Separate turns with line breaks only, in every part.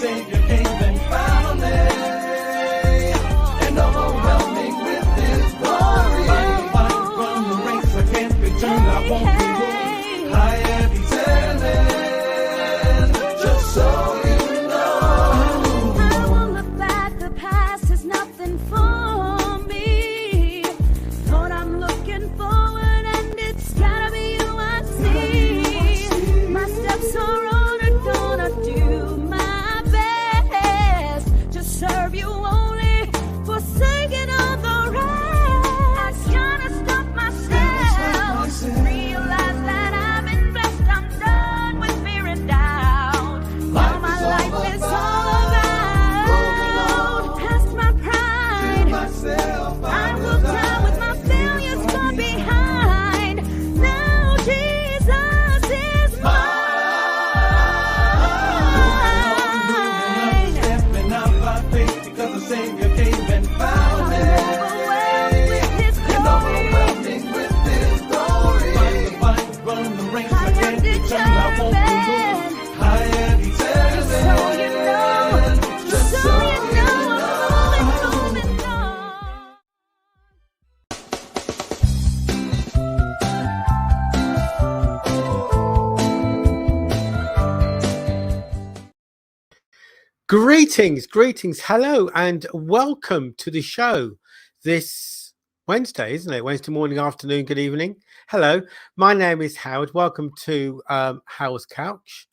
Savior came and found me, and overwhelming with His glory. Fight from the race, I can't be turned, I won't be moved. I am determined, just so you know.
I won't look back, the past is nothing for me. Lord, I'm looking forward, and it's gotta be you I see. My steps are ordered, gonna do my best to serve you only, forsaking all the rest. Gotta stop myself, realize that I've been blessed. I'm done with fear and doubt. Now my life is all about past my pride. I will die with my failures far behind. Now Jesus is mine.
Stepping out by faith because the Savior came and found me,
Overwhelmed with His
and
glory.
overwhelming with His glory. Fight the fight, run the race, I
I am
can't be turned, I won't be moved.
determined.
I am determined,
So you know,
just
so
so
you know, I'm moving on.
Greetings, hello, and welcome to the show this Wednesday, isn't it? Wednesday morning, afternoon, good evening. Hello, my name is Howard. Welcome to Howard's Couch.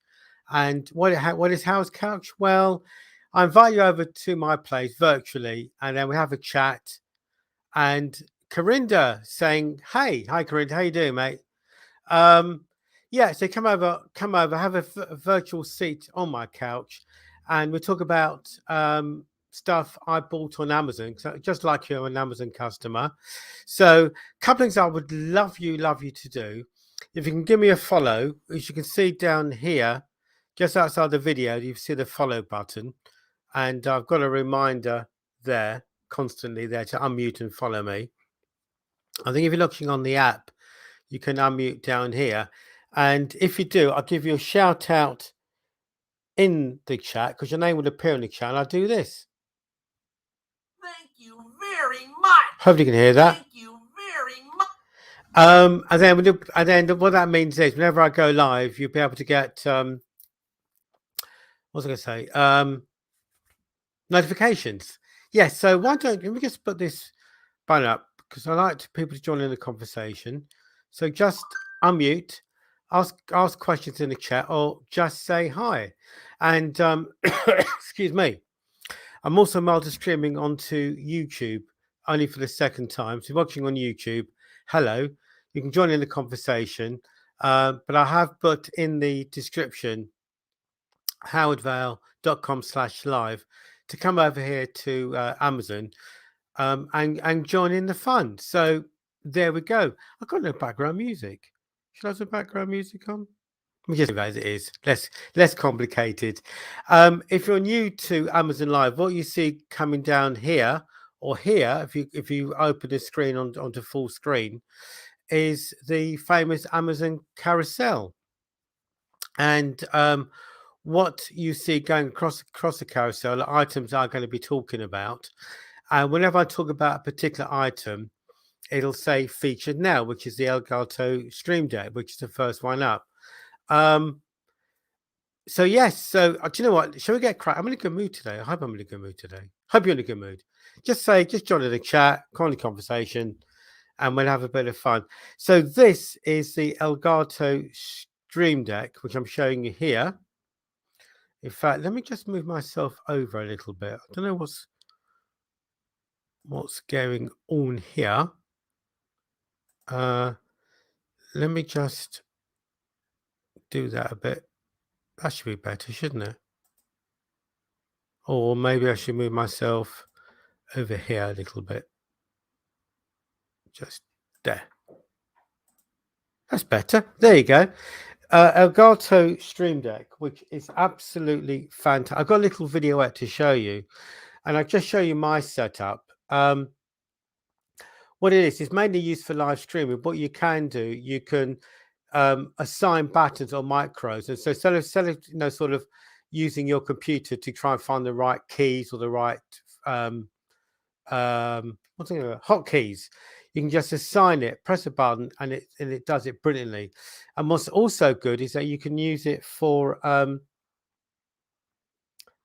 And what is Howard's Couch? Well, I invite you over to my place virtually, and then we have a chat. And Corinda saying, "Hey, hi Corinda, how you doing, mate?" Yeah, so come over, have a virtual seat on my couch, and we'll talk about stuff I bought on Amazon, so just like you're an Amazon customer. So a couple things I would love you to do. If you can give me a follow, as you can see down here, just outside the video, you see the follow button, and I've got a reminder there constantly there to unmute and follow me. I think if you're looking on the app, you can unmute down here. And if you do, I'll give you a shout out in the chat because your name will appear in the chat. And I'll do this.
Thank you very much.
Hope you can hear that.
Thank you very much.
And then what that means is whenever I go live, you'll be able to get what was I going to say? Notifications. Yes. So why don't let me just put this button up because I like people to join in the conversation. So just unmute, ask questions in the chat, or just say hi. And excuse me, I'm also multi-streaming onto YouTube only for the second time. So if you're watching on YouTube, hello, you can join in the conversation. But I have put in the description howardvale.com/live to come over here to Amazon and join in the fun. So there we go. I've got no background music. Should I have some background music on? Let me just leave it as it is. Less complicated. If you're new to Amazon Live, what you see coming down here or here, if you open the screen onto full screen, is the famous Amazon carousel. And what you see going across the carousel are items I'm going to be talking about. And whenever I talk about a particular item, it'll say featured now, which is the Elgato Stream Deck, which is the first one up. So yes, so do you know what? Shall we get crack? I'm in a good mood today. I hope I'm in a good mood today. Hope you're in a good mood. Just join in the chat, come on the conversation, and we'll have a bit of fun. So this is the Elgato Stream Deck, which I'm showing you here. In fact, let me just move myself over a little bit. I don't know what's going on here. Let me just do that a bit. That should be better, shouldn't it? Or maybe I should move myself over here a little bit. Just there. That's better. There you go. Elgato Stream Deck, which is absolutely fantastic. I've got a little videoette to show you, and I'll just show you my setup. What it is, it's mainly used for live streaming. What you can do, you can assign buttons or micros, and so instead of sort of using your computer to try and find the right keys or the right hotkeys. You can just assign it, press a button, and it does it brilliantly. And what's also good is that you can use it for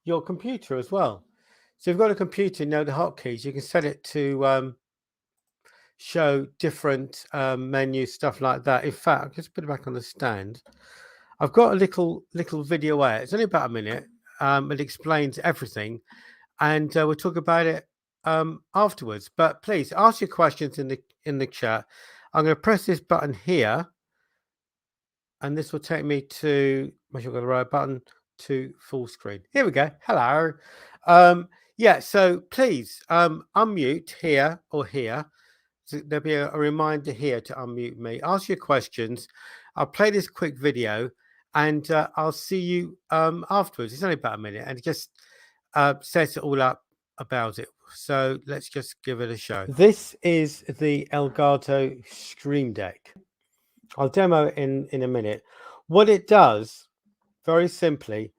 your computer as well. So if you've got a computer, you know the hotkeys, you can set it to show different menus, stuff like that. In fact, I'll just put it back on the stand. I've got a little video out. It's only about a minute. It explains everything, and we'll talk about it afterwards. But please ask your questions in the chat. I'm going to press this button here, and this will take me to, make sure I've got the right button, to full screen. Here we go. Hello. Yeah, so please unmute here or here. So there'll be a reminder here to unmute me. Ask your questions. I'll play this quick video, and I'll see you afterwards. It's only about a minute, and it just sets it all up about it. So let's just give it a show. This is the Elgato Stream Deck. I'll demo it in a minute. What it does, very simply,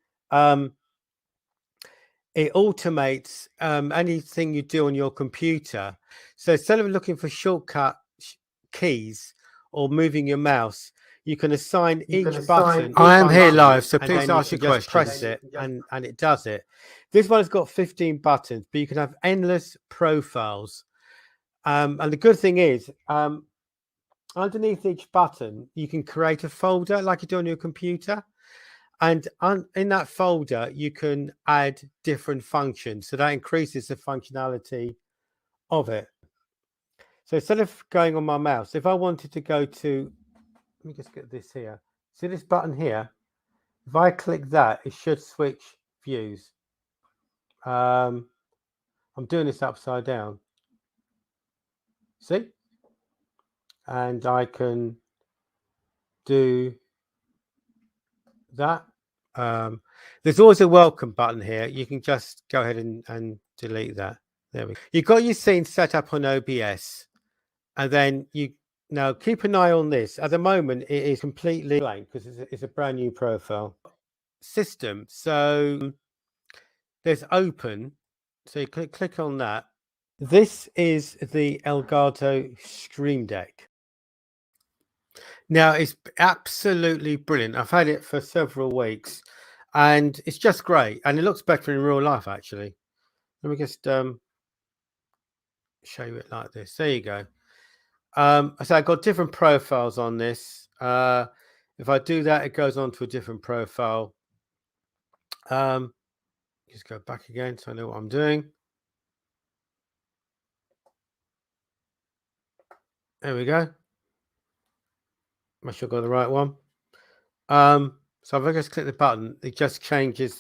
it automates anything you do on your computer. So instead of looking for shortcut keys or moving your mouse, you can assign each button. I am here live, so please ask your questions. Press it, and it does it. This one has got 15 buttons, but you can have endless profiles. And the good thing is, underneath each button, you can create a folder like you do on your computer. And in that folder, you can add different functions. So that increases the functionality of it. So instead of going on my mouse, if I wanted to go to, let me just get this here. See this button here? If I click that, it should switch views. I'm doing this upside down. See? And I can do that. There's always a welcome button here. You can just go ahead and delete that. There we go. You've got your scene set up on OBS, and then you now keep an eye on this. At the moment, it is completely blank because it's a brand new profile system. So there's open. So you click on that. This is the Elgato Stream Deck. Now, it's absolutely brilliant. I've had it for several weeks, and it's just great. And it looks better in real life, actually. Let me just show you it like this. There you go. So I've got different profiles on this. If I do that, it goes on to a different profile. Just go back again so I know what I'm doing. There we go. Make sure I got the right one. So if I just click the button, it just changes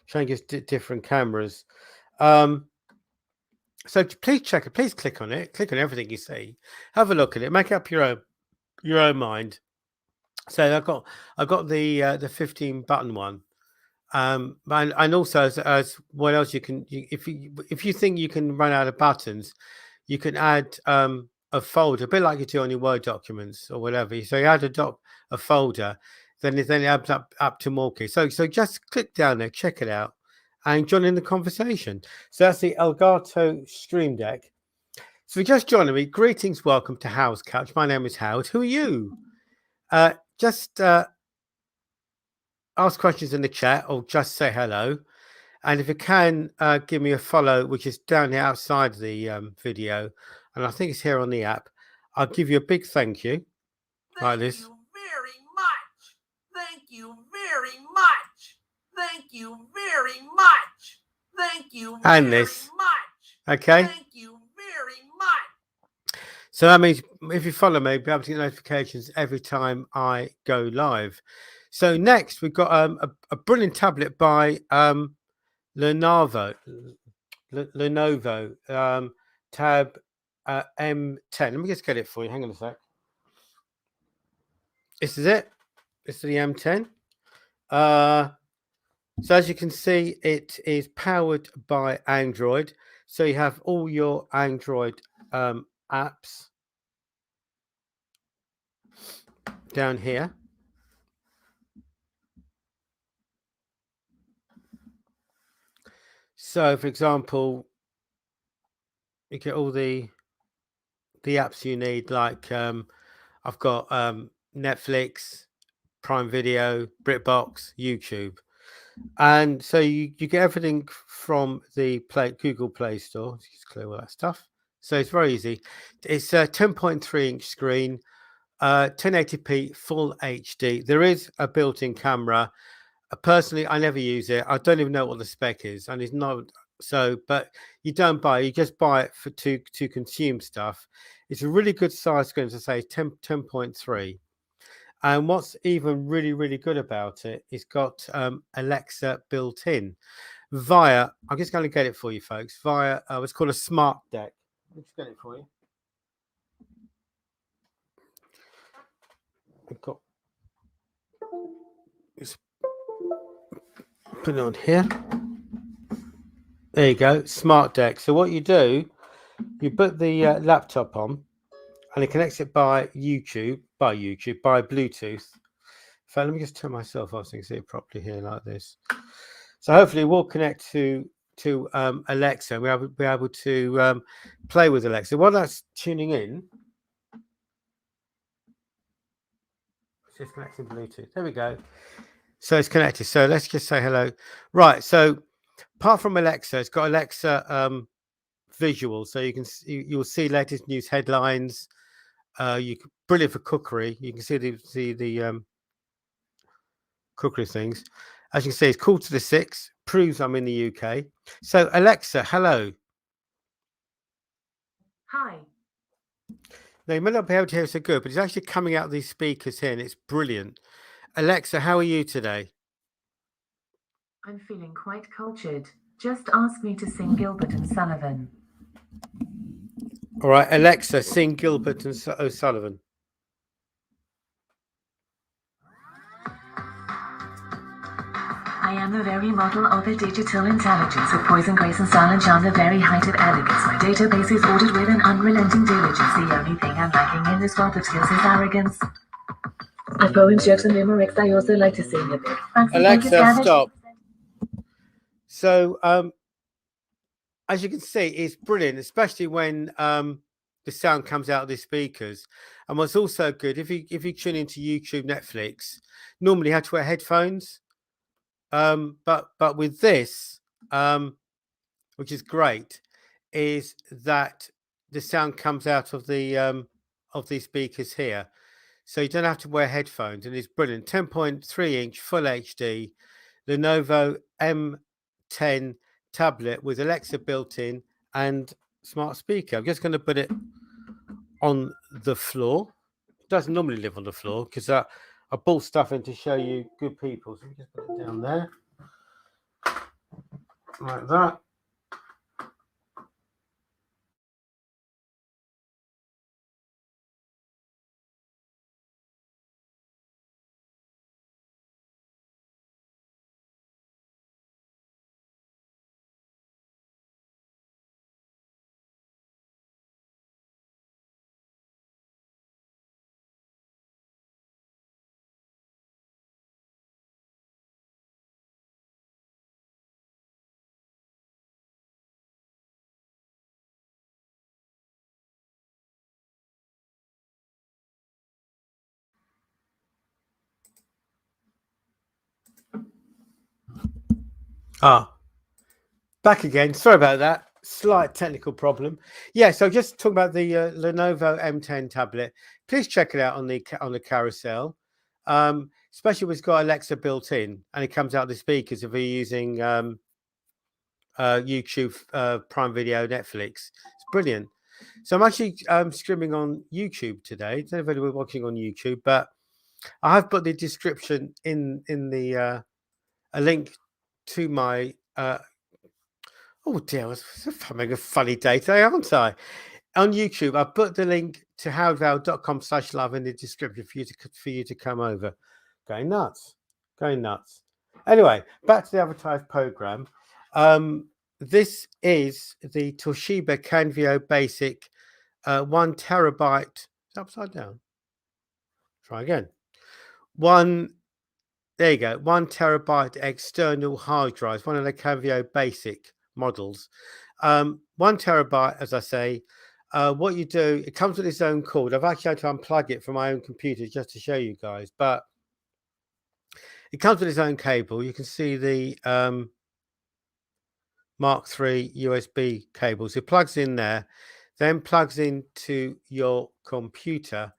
changes different cameras. So please check it. Please click on it. Click on everything you see. Have a look at it. Make up your own mind. So I've got the 15 button one. And also as what else you can, if you think you can run out of buttons, you can add a folder, a bit like you do on your Word documents or whatever. So you add a folder, then it adds up to more keys. So just click down there, check it out, and join in the conversation. So that's the Elgato Stream Deck. So if you're just joining me, greetings, welcome to Howard's Couch. My name is Howard. Who are you? Just ask questions in the chat or just say hello. And if you can, give me a follow, which is down here outside the video. And I think it's here on the app. I'll give you a big thank you. Like this.
Thank you very much. Thank you very much. Thank you very much. Thank you
And
very
this.
much.
Okay.
Thank you very much.
So that means if you follow me, you'll be able to get notifications every time I go live. So next, we've got a brilliant tablet by Lenovo Tab M10. Let me just get it for you. Hang on a sec. This is it. This is the M10. So as you can see, it is powered by Android. So you have all your Android apps down here. So, for example, you get all the apps you need. Like I've got Netflix, Prime Video, BritBox, YouTube, and so you get everything from the Google Play Store. Just clear all that stuff. So it's very easy. It's a 10.3-inch screen, 1080p full HD. There is a built-in camera. Personally, I never use it. I don't even know what the spec is, and it's not so. But you don't buy it; you just buy it for to consume stuff. It's a really good size screen, as I say, 10.3. And what's even really good about it, it's got Alexa built in via. I'm just going to get it for you, folks. Via what's called a smart deck. Let's get it for you. I've got. Let's put it on here. There you go, smart deck. So what you do, you put the laptop on, and it connects it by Bluetooth. So let me just turn myself off so you can see it properly here like this. So hopefully we'll connect to Alexa, and we'll be able to play with Alexa. While that's tuning in, it's just connecting Bluetooth. There we go. So it's connected. So let's just say hello. Right. So apart from Alexa, it's got Alexa visual, so you'll see latest news headlines. Brilliant for cookery. You can see the cookery things. As you can see, it's called to the 6, proves I'm in the UK. So Alexa, hello.
Hi.
Now you may not be able to hear it so good, but it's actually coming out of these speakers here, and it's brilliant. Alexa, how are you today?
I'm feeling quite cultured. Just ask me to sing Gilbert and Sullivan.
All right, Alexa, sing Gilbert and O'Sullivan.
I am the very model of the digital intelligence of poison, grace, and style and charm, the very height of elegance. My database is ordered with an unrelenting diligence. The only thing I'm lacking in this world of skills is arrogance. I poems, jokes, and limericks. I also like to sing a bit. Fancy
Alexa, stop. So, as you can see, it's brilliant, especially when the sound comes out of the speakers. And what's also good, if you tune into YouTube, Netflix, normally you have to wear headphones. But with this, which is great, is that the sound comes out of these speakers here, so you don't have to wear headphones, and it's brilliant. 10.3-inch full HD Lenovo M10 tablet with Alexa built in and smart speaker. I'm just going to put it on the floor. It doesn't normally live on the floor because I bought stuff in to show you good people. So let me just put it down there like that. Back again. Sorry about that. Slight technical problem. Yeah, so just talking about the Lenovo M10 tablet. Please check it out on the carousel. Especially when it's got Alexa built in, and it comes out the speakers if you're using YouTube, Prime Video, Netflix. It's brilliant. So I'm actually streaming on YouTube today. I don't know if anyone's watching on YouTube, but I have put the description in the a link to my oh dear, I'm having a funny day today, aren't I? On YouTube, I put the link to howdval.com/love in the description for you to come over. Going nuts. Anyway, back to the advertised program. This is the Toshiba Canvio Basic 1 terabyte. It's upside down. Try again. There you go. 1 terabyte external hard drive. One of the Canvio Basic models. 1 terabyte, as I say. What you do, it comes with its own cord. I've actually had to unplug it from my own computer just to show you guys, but it comes with its own cable. You can see the Mark III USB cables. It plugs in there, then plugs into your computer,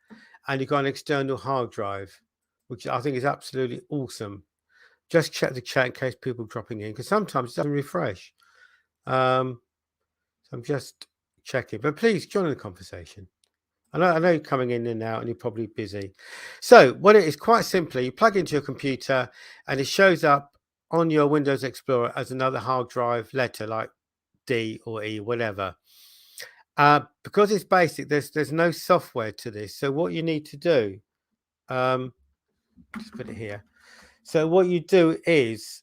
and you've got an external hard drive, which I think is absolutely awesome. Just check the chat in case people are dropping in, because sometimes it doesn't refresh. So I'm just checking, but please join in the conversation. I know you're coming in and out and you're probably busy. So what it is, quite simply, you plug into your computer and it shows up on your Windows Explorer as another hard drive letter like D or E, whatever. Because it's basic, there's no software to this. So what you need to do, just put it here. So what you do is,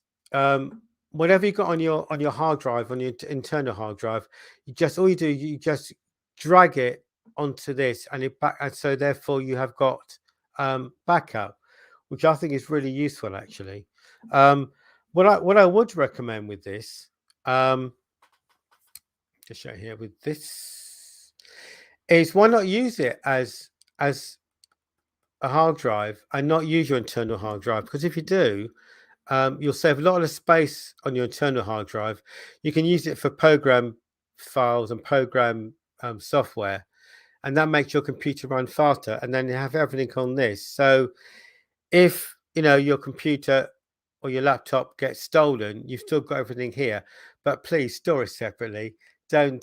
whatever you got on your hard drive, on your internal hard drive, you just drag it onto this, and so therefore you have got backup, which I think is really useful actually. What I would recommend with this, just show here with this, is why not use it as a hard drive and not use your internal hard drive, because if you do, you'll save a lot of space on your internal hard drive. You can use it for program files and program software, and that makes your computer run faster, and then you have everything on this. So if your computer or your laptop gets stolen, you've still got everything here, but please store it separately. Don't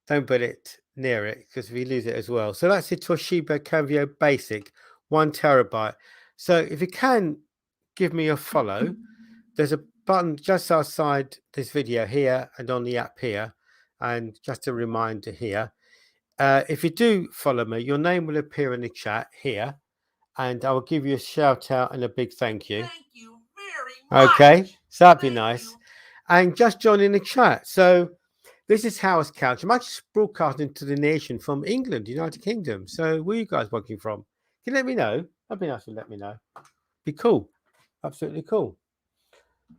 put it near it, because if you lose it as well. So that's a Toshiba Cambio Basic, 1 terabyte. So if you can give me a follow, there's a button just outside this video here and on the app here, and just a reminder here. If you do follow me, your name will appear in the chat here, and I will give you a shout out and a big thank you.
Thank you very much.
Okay, so that'd be
Thank
nice.
you.
And just join in the chat. So this is Howard's Couch. I'm actually broadcasting to the nation from England, United Kingdom. So where are you guys watching from? Can you let me know? That'd be nice to let me know. Be cool. Absolutely cool.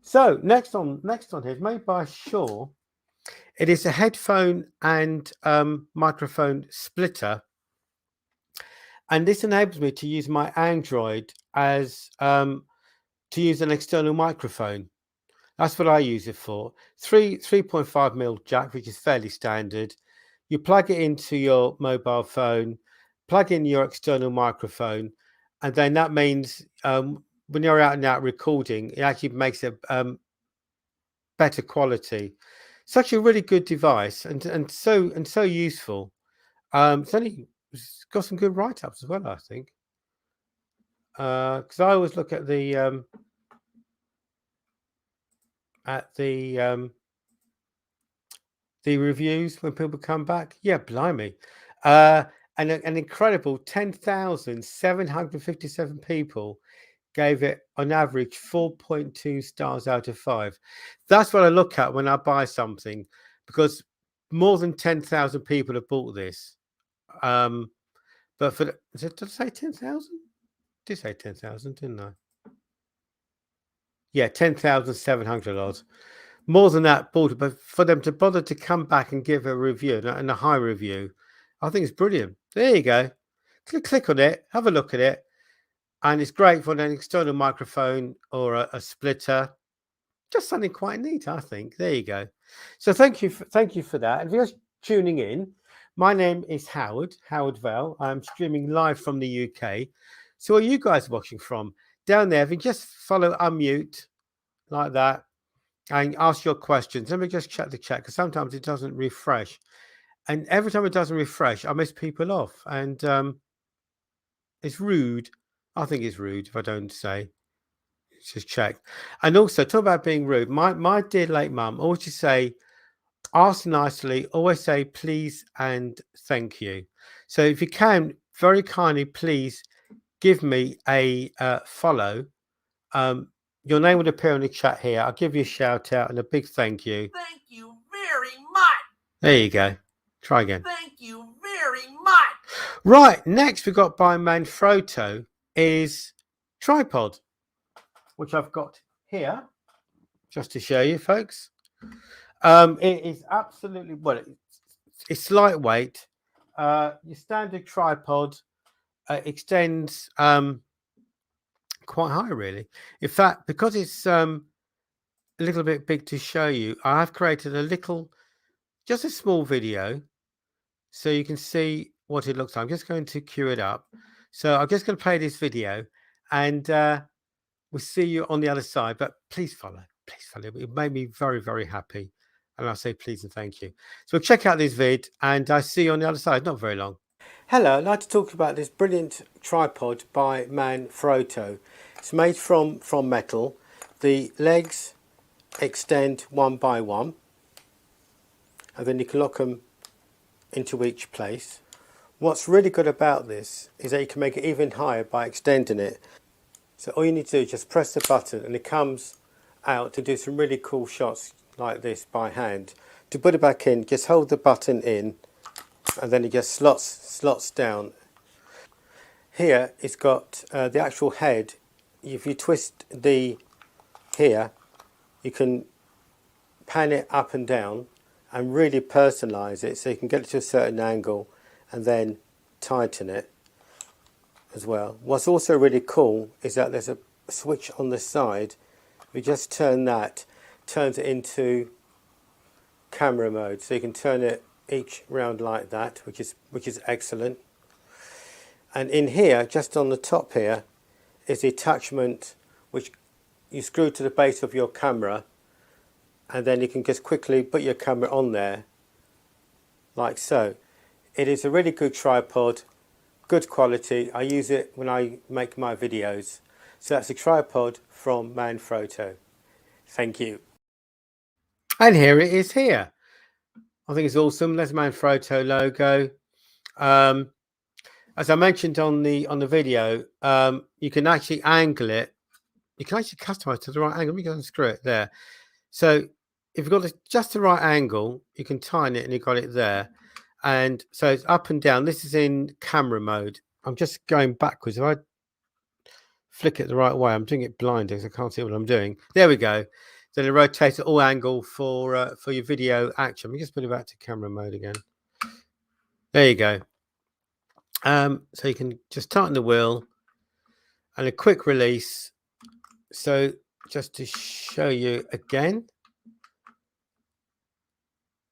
So next on here is made by Shaw. It is a headphone and microphone splitter. And this enables me to use my Android as to use an external microphone. That's what I use it for. 3.5mm jack, which is fairly standard. You plug it into your mobile phone, plug in your external microphone, and then that means when you're out and out recording, it actually makes it better quality. Such a really good device, and so useful. It's got some good write-ups as well, I think. Because I always look at the reviews when people come back. Yeah, blimey. And an incredible 10,757 people gave it on average 4.2 stars out of 5. That's what I look at when I buy something, because more than 10,000 people have bought this. But did I say 10,000? Did say 10,000, didn't I? Yeah, 10,700 odds. More than that bought it, but for them to bother to come back and give a review and a high review, I think it's brilliant. There you go. Click on it, have a look at it. And it's great for an external microphone or a splitter. Just something quite neat, I think. There you go. So thank you for that. And if you're just tuning in, my name is Howard Vell. I'm streaming live from the UK. So where are you guys watching from? Down there, if you just follow unmute like that and ask your questions. Let me just check the chat, because sometimes it doesn't refresh. And every time it doesn't refresh, I miss people off. And it's rude. I think it's rude if I don't say. Just check. And also, talk about being rude. My dear late mum always just say, ask nicely, always say please and thank you. So if you can, very kindly, please give me a follow. Your name will appear in the chat here. I'll give you a shout out and a big thank you.
Thank you very much.
There you go. Try again.
Thank you very much.
Right, next we've got by Manfrotto is tripod, which I've got here just to show you, folks. It is absolutely well. It's lightweight. Your standard tripod extends quite high, really. In fact, because it's a little bit big to show you, I have created just a small video, so you can see what it looks like. I'm just going to cue it up. So I'm just going to play this video, and we'll see you on the other side. But please follow. Please follow. It made me very, very happy. And I'll say please and thank you. So check out this vid, and I see you on the other side. Not very long. Hello, I'd like to talk about this brilliant tripod by Manfrotto. It's made from metal. The legs extend one by one, and then you can lock them into each place. What's really good about this is that you can make it even higher by extending it. So all you need to do is just press the button and it comes out to do some really cool shots like this by hand. To put it back in, just hold the button in and then it just slots down. Here it's got the actual head. If you twist here, you can pan it up and down and really personalize it, so you can get it to a certain angle and then tighten it as well. What's also really cool is that there's a switch on the side. If you just turn that, turns it into camera mode, so you can turn it each round like that, which is excellent. And in here, just on the top here, is the attachment which you screw to the base of your camera, and then you can just quickly put your camera on there like so. It is a really good tripod, good quality. I use it when I make my videos. So that's a tripod from Manfrotto. Thank you. And here it is here. I think it's awesome. There's Manfrotto logo. As I mentioned on the video, you can actually angle it. You can actually customize to the right angle. Let me go and screw it there. So if you've got just the right angle, you can tighten it and you've got it there. And so it's up and down. This is in camera mode. I'm just going backwards. If I flick it the right way, I'm doing it blindly because I can't see what I'm doing. There we go. Then it rotates at all angle for your video action. Let me just put it back to camera mode again. There you go. So you can just tighten the wheel and a quick release. So just to show you again,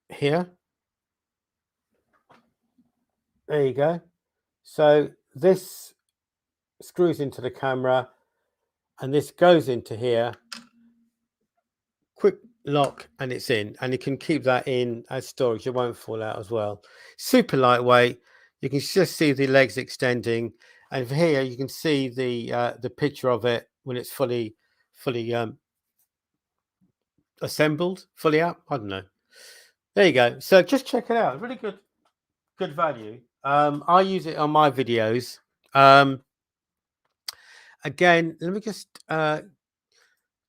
here, there you go. So this screws into the camera and this goes into here, quick lock, and it's in, and you can keep that in as storage. It won't fall out as well. Super lightweight. You can just see the legs extending, and here you can see the picture of it when it's fully assembled, fully up. I don't know. There you go. So just check it out. Really good value. I use it on my videos. Again, let me just a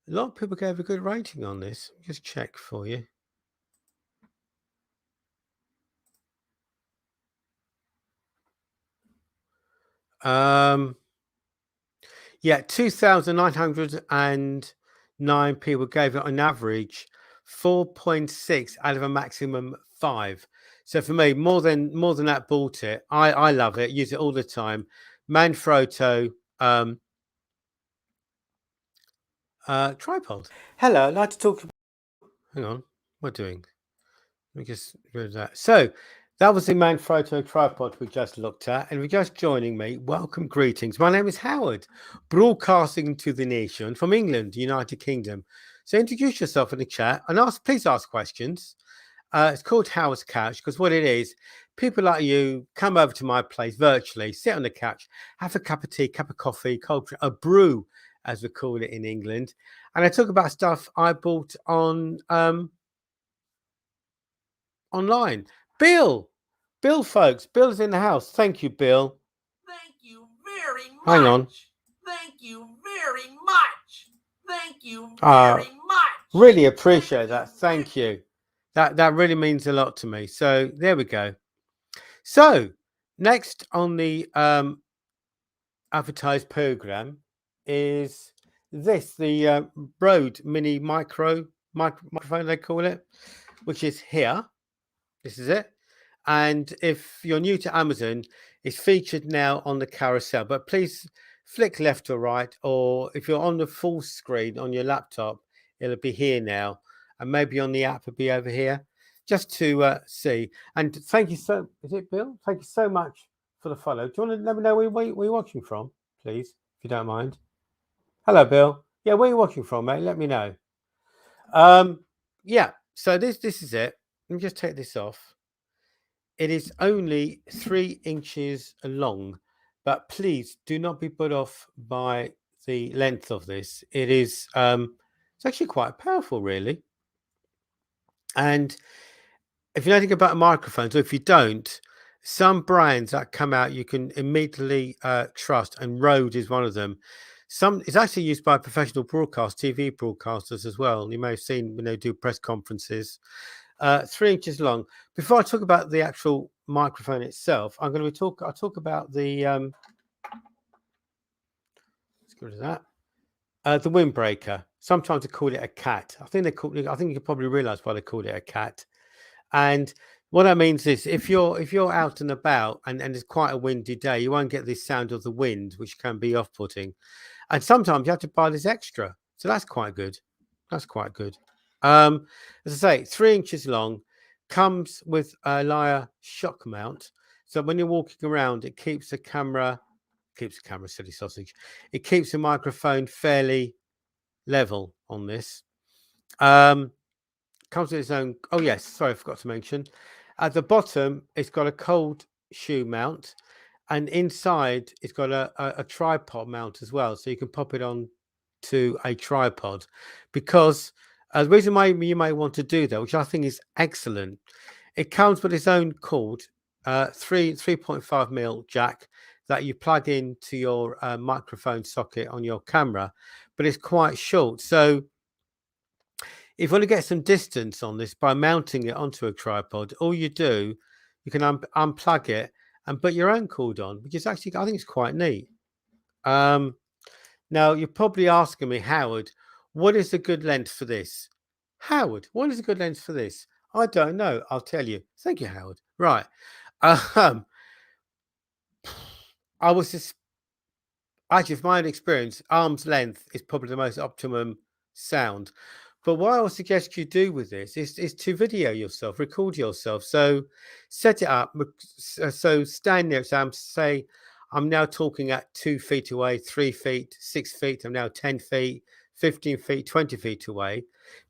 lot of people gave a good rating on this. Just check for you. Yeah, 2,909 people gave it on average 4.6 out of a maximum 5. So for me, more than that, bought it. I love it. Use it all the time. Manfrotto tripod. Hello, I'd like to talk. Hang on, what am I doing? Let me just rid of that. So that was the Manfrotto tripod we just looked at. And if you're just joining me, welcome, greetings. My name is Howard, broadcasting to the nation from England, United Kingdom. So introduce yourself in the chat and please ask questions. It's called Howard's Couch because what it is, people like you come over to my place virtually, sit on the couch, have a cup of tea, cup of coffee, cold drink, a brew, as we call it in England. And I talk about stuff I bought on online. Bill, folks, Bill's in the house. Thank you, Bill.
Thank you very much.
Hang on.
Thank you very much. Thank you very much.
Really appreciate that. Thank you. That really means a lot to me. So there we go. So next on the advertised program is this, the Rode Mini Micro microphone, they call it, which is here. This is it. And if you're new to Amazon, it's featured now on the carousel. But please flick left or right, or if you're on the full screen on your laptop, it'll be here now. And maybe on the app, it'll be over here, just to see. And thank you so, is it Bill? Thank you so much for the follow. Do you want to let me know where you're watching from, please, if you don't mind? Hello, Bill. Yeah, where are you watching from, mate? Let me know. Yeah, so this is it. Let me just take this off. It is only 3 inches long, but please do not be put off by the length of this. It is it's actually quite powerful, really. And if you know anything about microphones, or if you don't, some brands that come out you can immediately trust, and Rode is one of them. It's actually used by professional TV broadcasters as well. You may have seen when they do press conferences. 3 inches long. Before I talk about the actual microphone itself, I'll talk about the let's go to that. The windbreaker. Sometimes they call it a cat. I think you can probably realize why they called it a cat. And what that means is if you're out and about and it's quite a windy day, you won't get this sound of the wind, which can be off-putting. And sometimes you have to buy this extra. So that's quite good. That's quite good. As I say, 3 inches long, comes with a Lyre shock mount. So when you're walking around, it keeps the camera, silly sausage. It keeps the microphone fairly level on this. Comes with its own, oh yes, sorry, I forgot to mention. At the bottom, it's got a cold shoe mount, and inside it's got a tripod mount as well. So you can pop it on to a tripod, because the reason why you might want to do that, which I think is excellent, it comes with its own cord, 3.5mm jack that you plug into your microphone socket on your camera, but it's quite short. So if you want to get some distance on this by mounting it onto a tripod, all you do, you can unplug it and put your own cord on, which is actually, I think it's quite neat. Now, you're probably asking me, Howard, what is a good length for this? Howard, what is a good length for this? I don't know. I'll tell you. Thank you, Howard. Right. Actually, from my own experience, arm's length is probably the most optimum sound. But what I would suggest you do with this is to video yourself, record yourself. So set it up. So stand there. So say I'm now talking at 2 feet away, 3 feet, 6 feet. I'm now 10 feet, 15 feet, 20 feet away.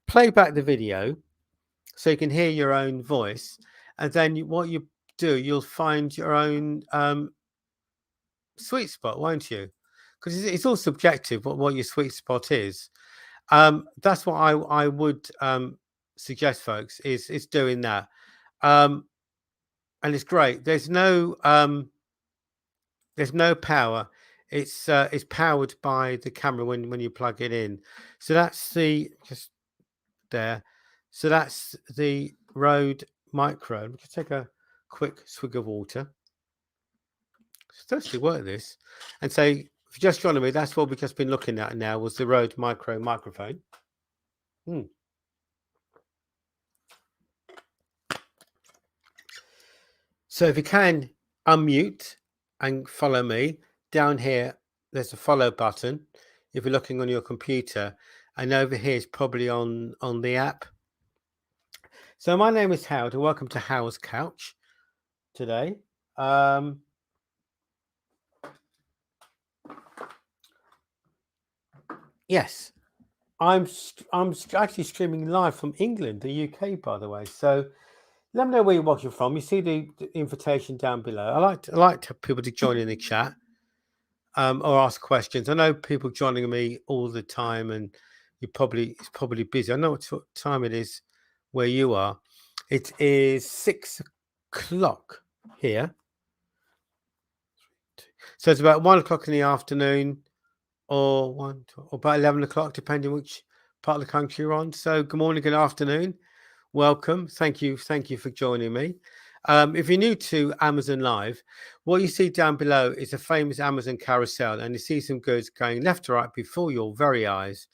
Play back the video so you can hear your own voice. And then what you do, you'll find your own sweet spot, won't you? Because it's all subjective what your sweet spot is. That's what I would suggest, folks, is doing that. And it's great. There's no power. It's powered by the camera when you plug it in. So that's just there. So that's the Rode Micro. Let me just take a quick swig of water. It's actually work this. And so if you just joined me, that's what we've just been looking at now, was the Rode Micro microphone. So if you can unmute and follow me, down here there's a follow button if you're looking on your computer, and over here is probably on the app. So my name is Howard, and welcome to Howard's Couch today. Yes, I'm actually streaming live from England, the UK, by the way. So let me know where you're watching from. You see the invitation down below. I like to have people to join in the chat or ask questions. I know people joining me all the time, and it's probably busy. I know what time it is where you are. It is 6 o'clock here, so it's about 1 o'clock in the afternoon, or about 11 o'clock, depending which part of the country you're on. So good morning, good afternoon, welcome. Thank you for joining me. If you're new to Amazon Live, what you see down below is a famous Amazon carousel, and you see some goods going left to right before your very eyes.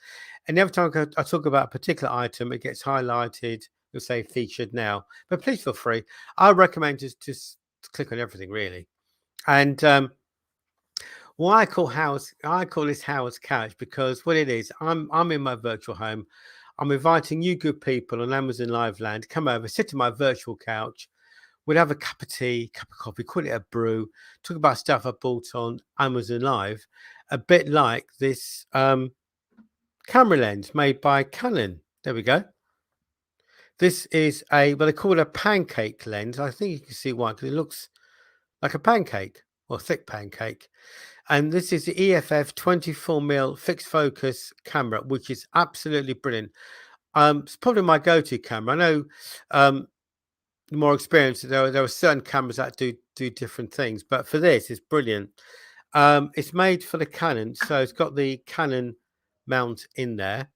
And every time I talk about a particular item, it gets highlighted. You'll say featured now, but please feel free. I recommend just click on everything really. And why I call this Howard's Couch, because what it is, I'm in my virtual home. I'm inviting you good people on Amazon Live Land, come over, sit on my virtual couch. We'll have a cup of tea, cup of coffee, call it a brew, talk about stuff I bought on Amazon Live, a bit like this camera lens made by Canon. There we go. This is well, they call it a pancake lens. I think you can see why, because it looks like a pancake or thick pancake. And this is the EFF 24mm fixed focus camera, which is absolutely brilliant. It's probably my go-to camera. I know the more experienced, there are certain cameras that do different things, but for this, it's brilliant. It's made for the Canon, so it's got the Canon mount in there.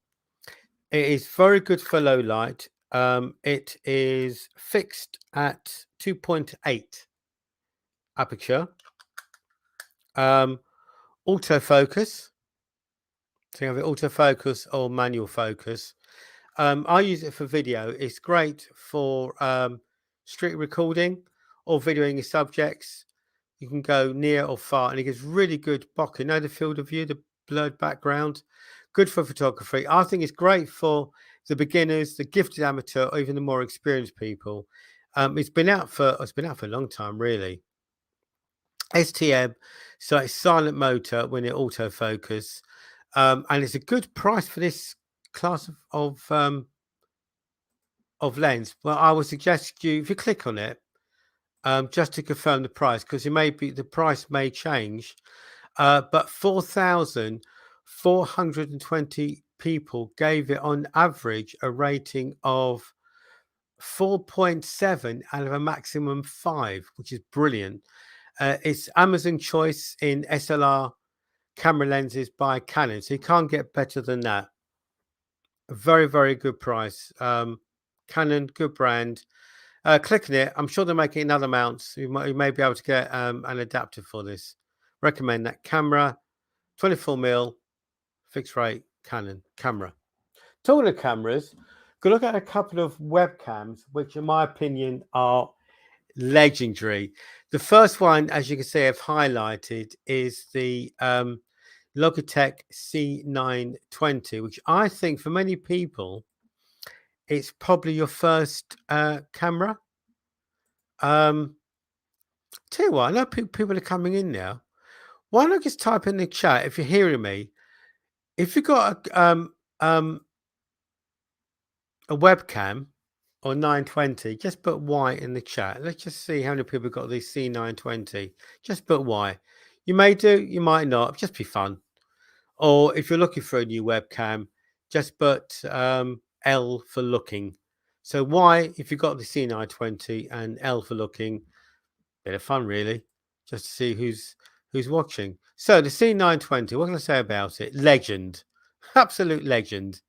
It is very good for low light. It is fixed at 2.8 aperture. Autofocus. So you have it autofocus or manual focus. I use it for video. It's great for street recording or videoing your subjects. You can go near or far, and it gives really good bokeh. You know, the field of view, the blurred background. Good for photography. I think it's great for the beginners, the gifted amateur, or even the more experienced people. It's been out for a long time, really. STM, so it's silent motor when it autofocus, and it's a good price for this class of lens. Well, I would suggest you, if you click on it, just to confirm the price, because the price may change. But 4,420 people gave it on average a rating of 4.7 out of a maximum 5, which is brilliant. It's Amazon choice in SLR camera lenses by Canon, so you can't get better than that. A very, very good price. Canon, good brand. Click on it. I'm sure they're making another mounts. You may be able to get an adapter for this. Recommend that camera. 24mm fixed rate Canon camera. Talking of cameras, go look at a couple of webcams, which in my opinion are legendary. The first one, as you can see, I've highlighted, is the Logitech C920, which I think for many people, it's probably your first camera. Tell you what, I know people are coming in now. Why not just type in the chat if you're hearing me? If you've got a webcam or 920, just put Y in the chat. Let's just see how many people got the C920. Just put Y. You may do, you might not. Just be fun. Or if you're looking for a new webcam, just put L for looking. So Y if you've got the C920 and L for looking. Bit of fun, really, just to see who's watching. So the C920, what can I say about it? Legend. Absolute legend.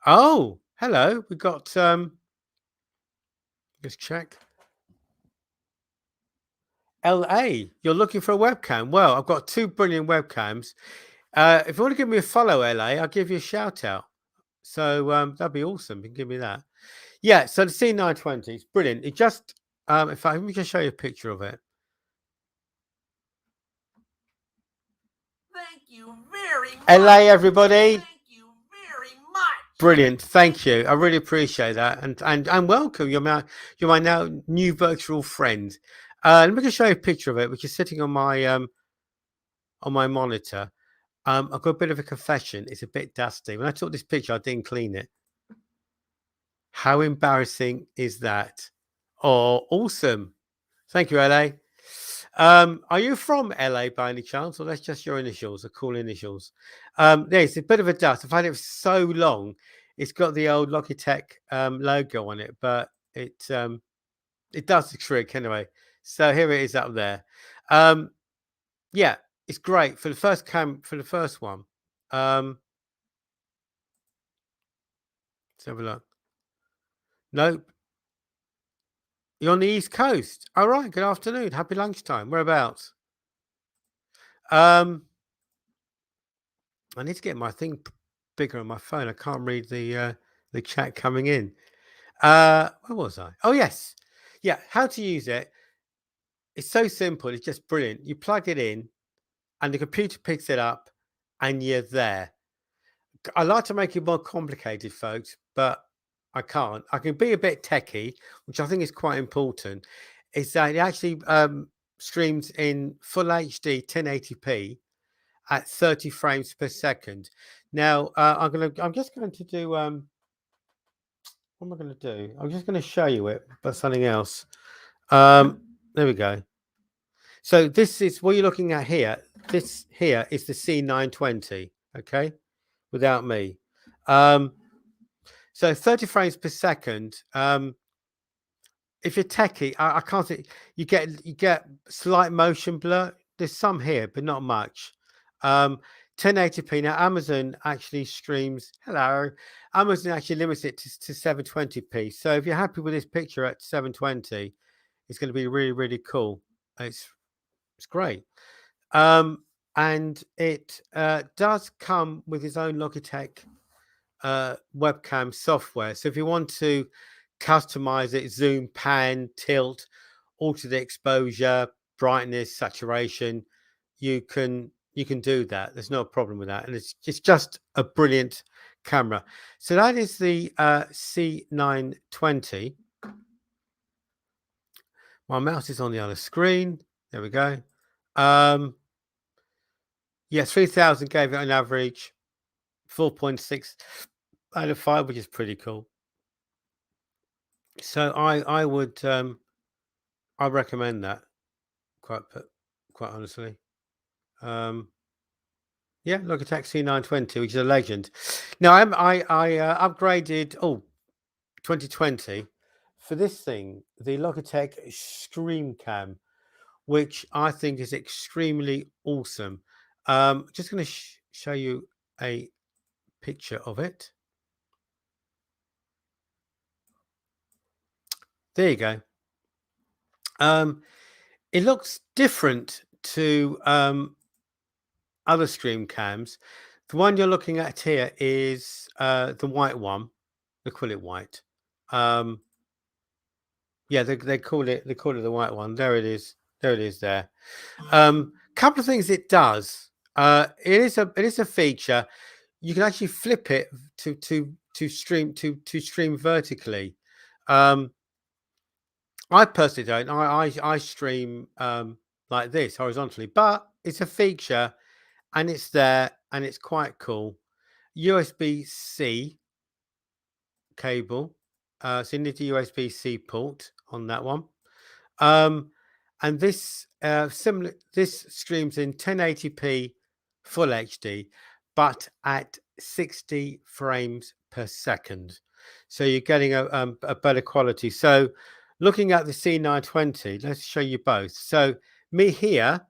Oh, hello. We got let's check. LA, you're looking for a webcam. Well, I've got 2 brilliant webcams. If you want to give me a follow, LA, I'll give you a shout out. So that'd be awesome. You can give me that. Yeah, so the C920 is brilliant. It just in fact, let me just show you a picture of it.
Thank you very much.
LA, everybody.
Thank you very much.
Brilliant. Thank you. I really appreciate that. And welcome. You're my now new virtual friend. Let me just show you a picture of it, which is sitting on my monitor. I've got a bit of a confession. It's a bit dusty. When I took this picture, I didn't clean it. How embarrassing is that? Oh, awesome. Thank you, LA. Are you from LA by any chance, or that's just your initials, or cool initials? There's a bit of a dust. I've had it for so long. It's got the old Logitech logo on it, but it does the trick anyway. So here it is up there. Yeah, it's great for the first one. Let's have a look. Nope. You're on the East Coast. All right. Good afternoon. Happy lunchtime. Whereabouts? I need to get my thing bigger on my phone. I can't read the chat coming in. Where was I? Oh yes, yeah. How to use it? It's so simple. It's just brilliant. You plug it in, and the computer picks it up, and you're there. I like to make it more complicated, folks, but I can't. I can be a bit techie, which I think is quite important. Is that it actually streams in full HD 1080p at 30 frames per second. Now I'm just going to do what am I going to do? I'm just going to show you it, but something else. There we go. So this is what you're looking at here. This here is the C920. Okay, without me. So 30 frames per second. If you're techie, I can't think. You get slight motion blur. There's some here, but not much. 1080p. Now Amazon actually streams. Hello, Amazon actually limits it to 720p. So if you're happy with this picture at 720, it's going to be really, really cool. It's great. And it does come with its own Logitech webcam software. So if you want to customize it, zoom, pan, tilt, alter the exposure, brightness, saturation, you can do that. There's no problem with that, and it's just a brilliant camera. So that is the C920. My mouse is on the other screen. There we go. Yeah, 3,000 gave it an average 4.6 out of 5, which is pretty cool. So I would I recommend that quite honestly. Yeah, Logitech C920, which is a legend. Now I upgraded 2020 for this thing, the Logitech Stream Cam, which I think is extremely awesome. Just going to show you a picture of it. There you go. It looks different to other stream cams. The one you're looking at here is the white one. They call it white. Yeah, they call it the white one. There it is. There it is. There. Couple of things it does. It is a feature. You can actually flip it to stream vertically. I personally don't. I stream like this horizontally, but it's a feature, and it's there, and it's quite cool. USB-C cable, so you need a USB-C port on that one. And this this streams in 1080p full HD, but at 60 frames per second. So you're getting a better quality. So looking at the C920, let's show you both. So me here,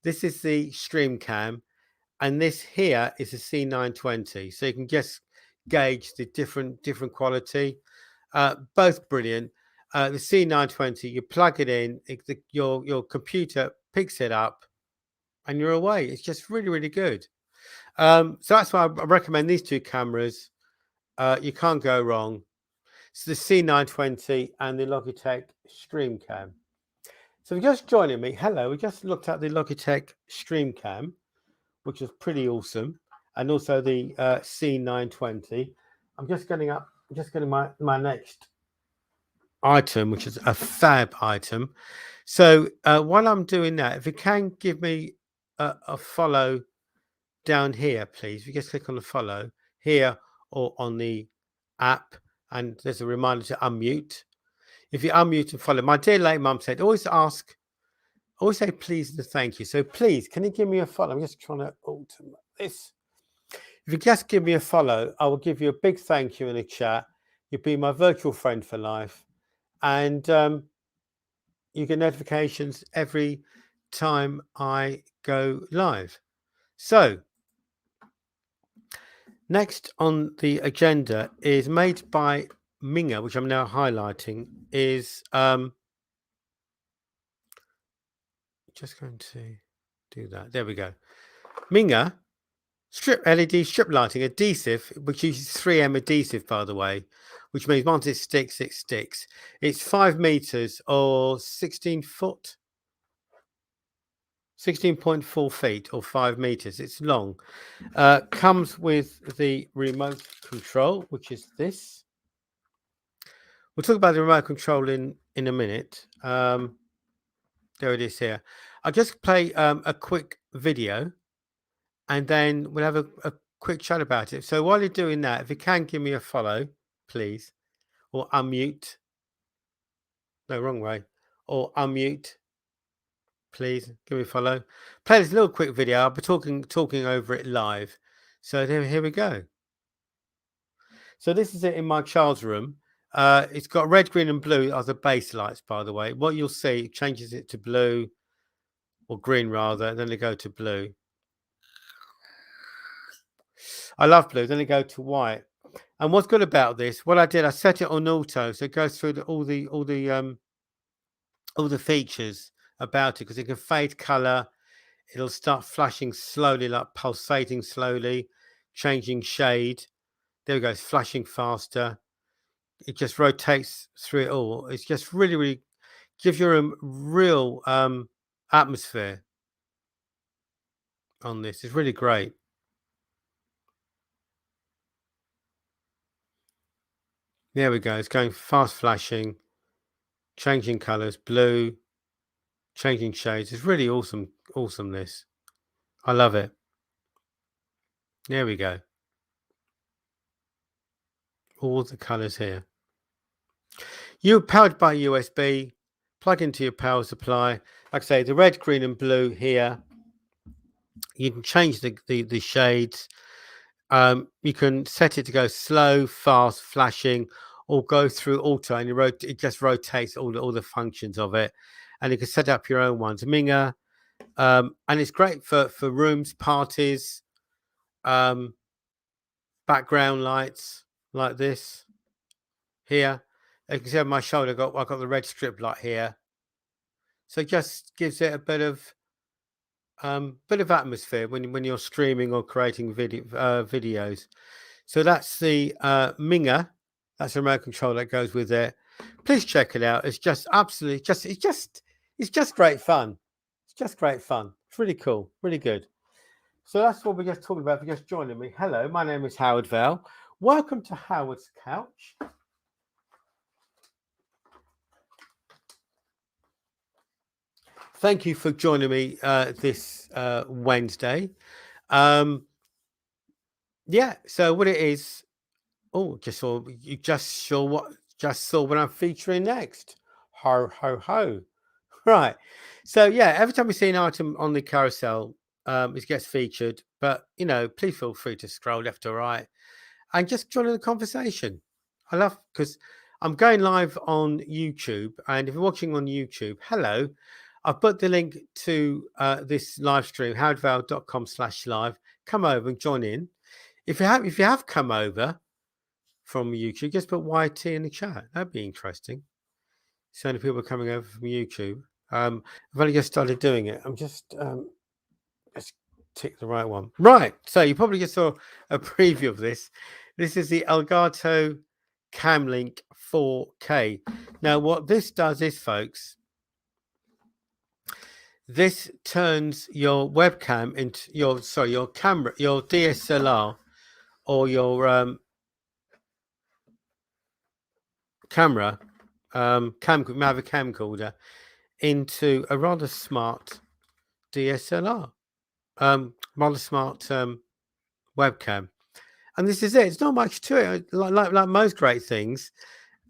this is the stream cam, and this here is the C920. So you can just gauge the different quality. Both brilliant. The C920, you plug it in, your computer picks it up, and you're away. It's just really, really good. So that's why I recommend these two cameras. You can't go wrong. So the C920 and the Logitech Stream Cam. So if you're just joining me, hello. We just looked at the Logitech Stream Cam, which was pretty awesome, and also the C920. I'm just getting my next item, which is a fab item. So while I'm doing that, if you can give me a follow down here, please. If you just click on the follow here or on the app, and there's a reminder to unmute. If you unmute and follow, my dear late mum said, always say please and thank you. So please, can you give me a follow? I'm just trying to alter this. If you just give me a follow, I will give you a big thank you in the chat. You'll be my virtual friend for life. And you get notifications every time I go live. So next on the agenda is made by Minga, which I'm now highlighting, is just going to do that. There we go. Minga LED strip lighting adhesive, which uses 3M adhesive, by the way, which means once it sticks, it sticks. It's 5 meters or 16 foot, 16.4 feet or 5 meters. It's long. Comes with the remote control, which is this. We'll talk about the remote control in a minute. There it is here. I'll just play a quick video and then we'll have a quick chat about it. So while you're doing that, if you can give me a follow, please, or unmute. No, wrong way. Or unmute, please. Give me a follow. Play this little quick video. I'll be talking over it live. So here we go. So this is it in my child's room. It's got red, green, and blue as the base lights, by the way. What you'll see, it changes it to blue or green rather, and then they go to blue. I love blue. Then they go to white. And what's good about this? What I did, I set it on auto, so it goes through all the features about it, because it can fade color. It'll start flashing slowly, like pulsating slowly, changing shade. There we go. It's flashing faster. It just rotates through it all. It's just really, really gives you a real atmosphere on this. It's really great. There we go. It's going fast flashing, changing colors, blue, changing shades. It's really awesome. Awesome, this. I love it. There we go. All the colors here. You're powered by USB. Plug into your power supply. Like I say, the red, green, and blue here. You can change the shades. You can set it to go slow, fast, flashing, or go through auto, and it just rotates all the functions of it. And you can set up your own ones. Minger, and it's great for rooms, parties, background lights like this here. You can see on my shoulder, I've got the red strip light here, so it just gives it a bit of atmosphere when you're streaming or creating videos. So that's the Minger. That's the remote control that goes with it. Please check it out. It's just absolutely it's just great fun. It's just great fun. It's really cool, really good. So that's what we're just talking about. If you're just joining me, hello, my name is Howard Vale. Welcome to Howard's Couch. Thank you for joining me this Wednesday. Yeah, so what it is, you just saw what I'm featuring next. Ho ho ho. Right. So yeah, every time we see an item on the carousel, it gets featured. But please feel free to scroll left or right and just join in the conversation. I love, because I'm going live on YouTube, and if you're watching on YouTube, hello. I've put the link to this live stream, howardvale.com/live. Come over and join in. If you have come over from YouTube, just put YT in the chat. That'd be interesting. So many people are coming over from YouTube. I've only just started doing it. I'm just let's tick the right one. Right. So you probably just saw a preview of this. This is the Elgato Camlink 4K. Now, what this does is, folks, this turns your webcam into your camera, your DSLR, or your camera, may have a camcorder, into a rather smart DSLR, rather smart webcam. And this is it. It's not much to it. Like most great things,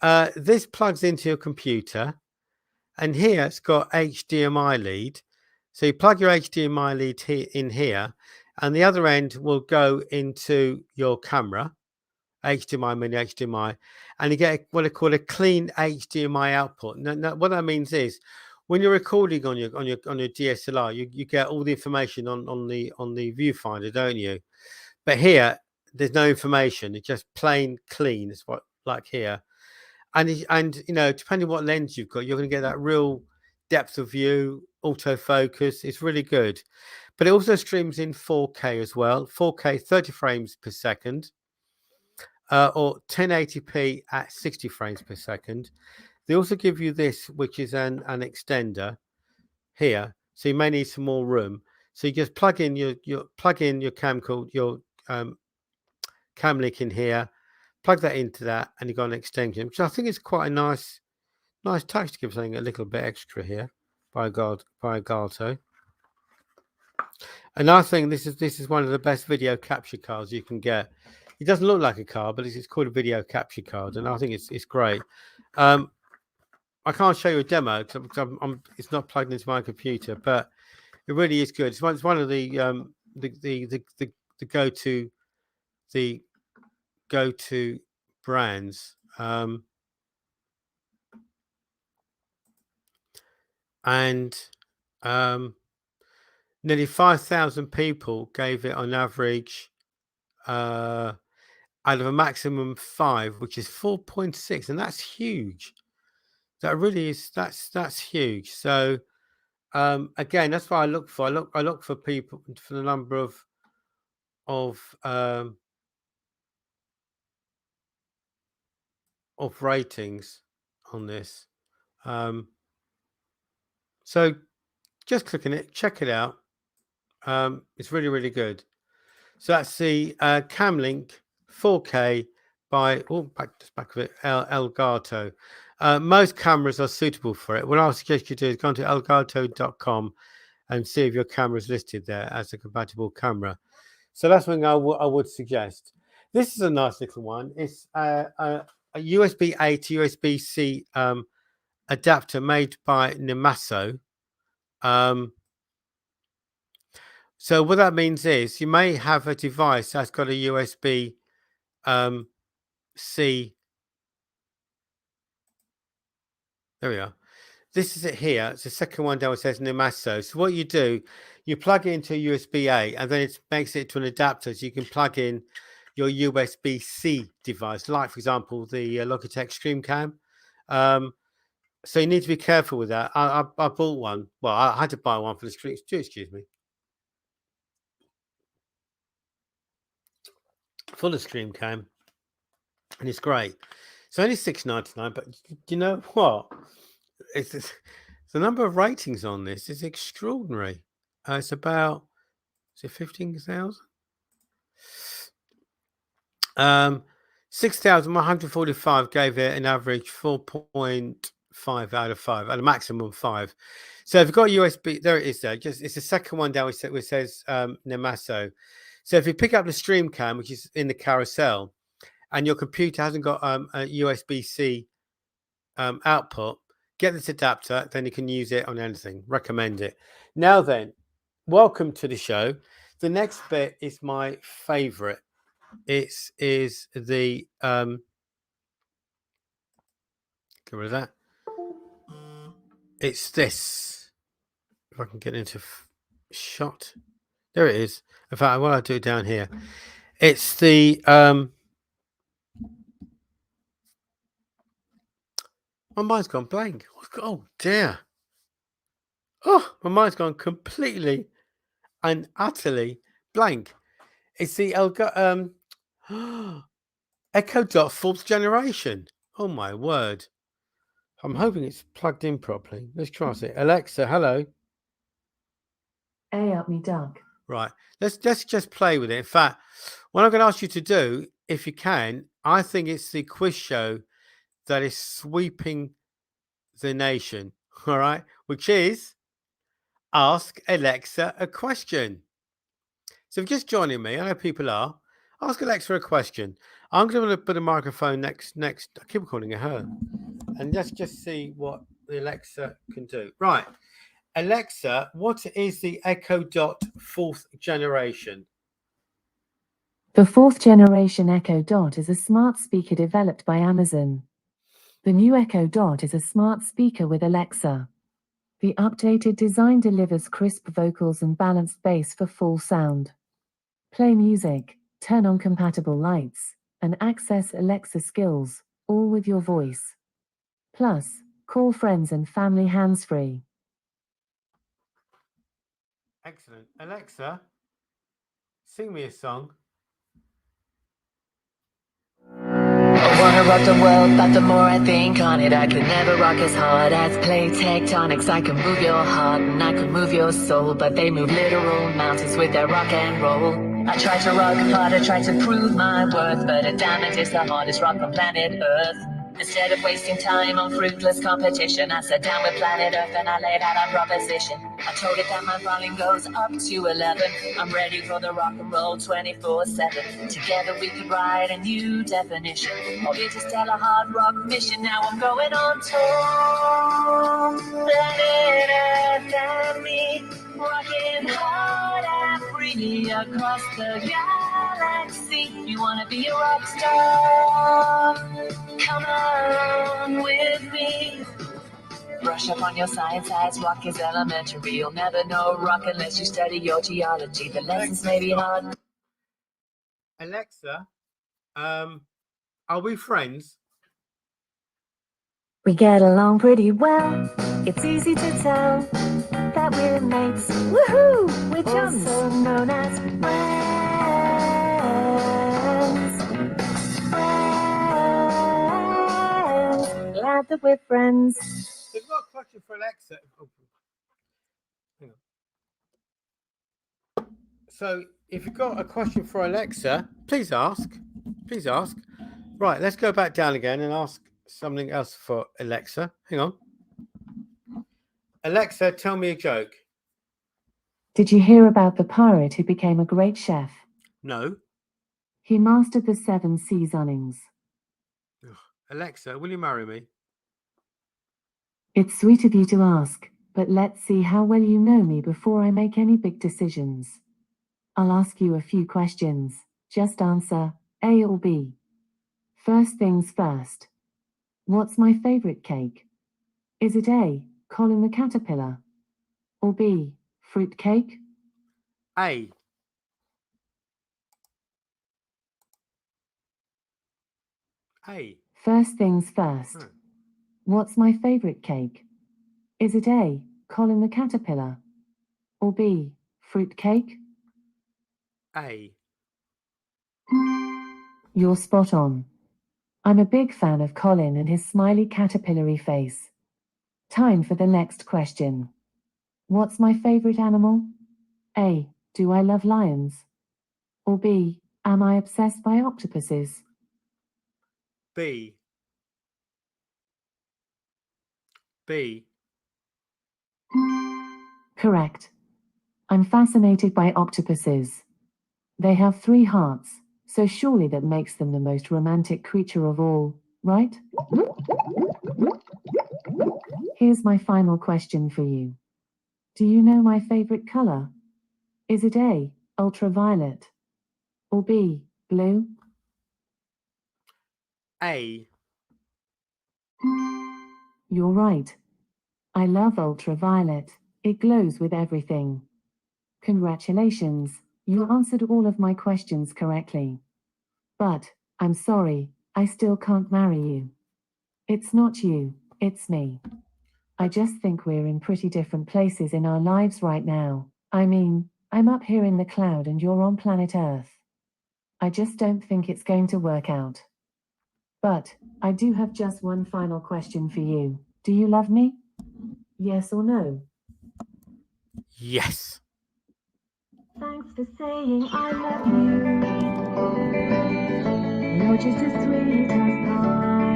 this plugs into your computer. And here it's got HDMI lead. So you plug your HDMI lead in here, and the other end will go into your camera, HDMI, mini HDMI, and you get what I call a clean HDMI output. Now, what that means is, when you're recording on your DSLR, you get all the information on the viewfinder, don't you? But here, there's no information. It's just plain clean. It's what, like here. And depending on what lens you've got, you're going to get that real depth of view, autofocus. It's really good. but it also streams in 4K as well. 4K 30 frames per second, or 1080p at 60 frames per second. They also give you this, which is an extender here, so you may need some more room. So you just plug in your camcorder, your cam link in here, plug that into that, and you got an extension, which I think is quite a nice touch to give something a little bit extra here by Elgato. And I think this is one of the best video capture cards you can get. It doesn't look like a card, but it's called a video capture card, and I think it's great. I can't show you a demo because it's not plugged into my computer, but it really is good. It's one of the go-to brands. And nearly 5,000 people gave it on average out of a maximum 5, which is 4.6, and that's huge. That really is that's huge. So again, that's what I look for. I look for people, for the number of ratings on this. So just click on it, check it out. It's really, really good. So that's the Camlink 4K by back of it, Elgato. Most cameras are suitable for it. What I suggest you do is go to elgato.com and see if your camera is listed there as a compatible camera. So that's one I would suggest. This is a nice little one. It's a USB-A to USB-C adapter made by Nemaso. So what that means is you may have a device that's got a USB C. There we are. This is it here. It's the second one down. It says Nemaso. So what you do, you plug it into a USB-A, and then it makes it to an adapter, so you can plug in your USB-C device, like for example the Logitech StreamCam. So you need to be careful with that. I bought one. Well, I had to buy one for the stream. Excuse me. For the StreamCam, and it's great. It's only $6.99, but you know what? It's the number of ratings on this is extraordinary. It's about, is it 15,000? 6,145 gave it an average 4.5 out of 5, at a maximum 5. So if you've got USB, there it is. There, it's the second one down which says Nemaso. So if you pick up the StreamCam, which is in the carousel, and your computer hasn't got a USB-C output, get this adapter, then you can use it on anything. Recommend it. Now then, welcome to the show. The next bit is my favorite. It is the get rid of that. It's this. If I can get into shot, there it is. In fact, what I'll do down here, it's the my mind's gone blank. Oh dear. Oh, my mind's gone completely and utterly blank. It's the Echo Dot 4th generation. Oh my word. I'm hoping it's plugged in properly. Let's try it. Alexa, hello.
Hey up me duck.
Right. Let's just play with it. In fact, what I'm going to ask you to do, if you can, I think it's the quiz show that is sweeping the nation. All right, which is Ask Alexa a Question. So if you're just joining me, I know people are. Ask Alexa a question. I'm going to put a microphone next. I keep calling it her, and let's just see what the Alexa can do. Right, Alexa, what is the Echo Dot 4th generation?
The 4th generation Echo Dot is a smart speaker developed by Amazon. The new Echo Dot is a smart speaker with Alexa. The updated design delivers crisp vocals and balanced bass for full sound. Play music, turn on compatible lights, and access Alexa skills, all with your voice. Plus, call friends and family hands-free.
Excellent. Alexa, sing me a song.
I wanna rock the world, but the more I think on it, I can never rock as hard as play tectonics. I can move your heart and I can move your soul, but they move literal mountains with their rock and roll. I try to rock hard, I try to prove my worth, but a diamond is the hardest rock on planet Earth. Instead of wasting time on fruitless competition, I sat down with planet Earth and I laid out a proposition. I told it that my volume goes up to 11. I'm ready for the rock and roll 24/7. Together we could write a new definition of interstellar hard rock mission. Now I'm going on tour. Planet Earth and me, rocking hard and free across the galaxy. You wanna be a rock star? Come on with me. Brush up on your science as rock is elementary. You'll never know rock unless you study your geology. The lessons may be hard.
Alexa, are we friends?
We get along pretty well. It's easy to tell that we're mates. Woohoo! We're chums. Also known as friends. Friends. Glad that we're friends.
We've got a question for Alexa. Oh, hang on. So, if you've got a question for Alexa, please ask. Please ask. Right, let's go back down again and ask something else for Alexa. Hang on. Alexa, tell me a joke.
Did you hear about the pirate who became a great chef?
No.
He mastered the 7 seasonings.
Alexa, will you marry me?
It's sweet of you to ask, but let's see how well you know me before I make any big decisions. I'll ask you a few questions. Just answer A or B. First things first. What's my favorite cake? Is it A, Colin the Caterpillar? Or B, fruit cake?
A. A.
First things first. What's my favorite cake? Is it A, Colin the Caterpillar? Or B, fruit cake?
A.
You're spot on. I'm a big fan of Colin and his smiley caterpillary face. Time for the next question. What's my favorite animal? A, do I love lions? Or B, am I obsessed by octopuses?
B. B.
Correct. I'm fascinated by octopuses. They have 3 hearts, so surely that makes them the most romantic creature of all, right? Here's my final question for you. Do you know my favorite color? Is it A, ultraviolet? Or B, blue?
A.
You're right. I love ultraviolet. It glows with everything. Congratulations, you answered all of my questions correctly. But, I'm sorry, I still can't marry you. It's not you, it's me. I just think we're in pretty different places in our lives right now. I mean, I'm up here in the cloud and you're on planet Earth. I just don't think it's going to work out. But, I do have just one final question for you. Do you love me? Yes or no?
Yes.
Thanks for saying I love you. You're just as sweet as pie.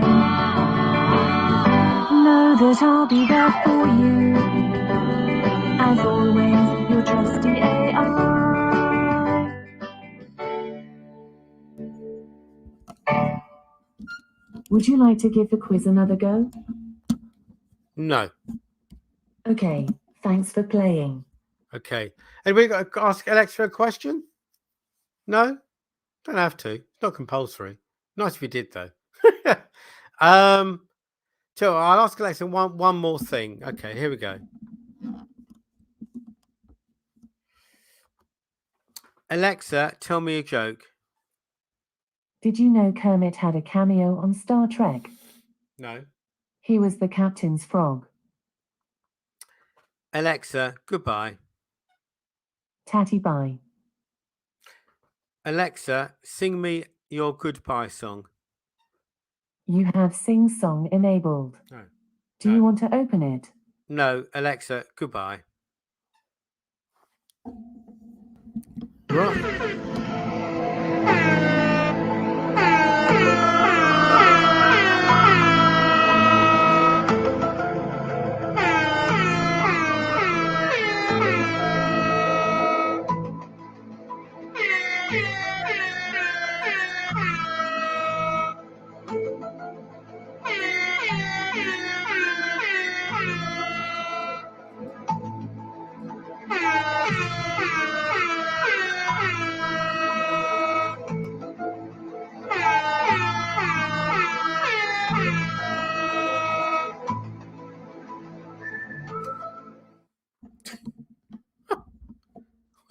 Know that I'll be there for you. As always, your trusty AI. Would you like to give the quiz another go?
No.
Okay, thanks for playing.
Okay. Anybody got to ask Alexa a question? No? Don't have to. It's not compulsory. Nice if you did, though. So I'll ask Alexa one more thing. Okay, here we go. Alexa, tell me a joke.
Did you know Kermit had a cameo on Star Trek?
No.
He was the captain's frog.
Alexa, goodbye.
Tatty bye.
Alexa, sing me your goodbye song.
You have sing song enabled.
No.
Do you want to open it?
No, Alexa, goodbye. Right.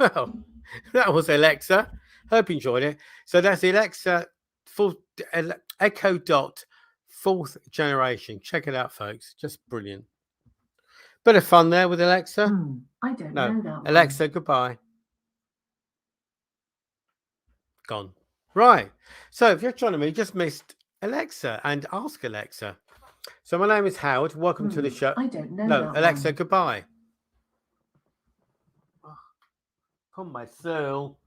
Well, that was Alexa. Hope you enjoyed it. So that's the Alexa Echo Dot 4th generation. Check it out, folks. Just brilliant. Bit of fun there with Alexa.
I don't know that one.
Alexa, goodbye. Gone. Right. So if you're joining me, you just missed Alexa and Ask Alexa. So my name is Howard. Welcome to the show.
I don't know
No,
that
Alexa,
one.
goodbye. On my soul.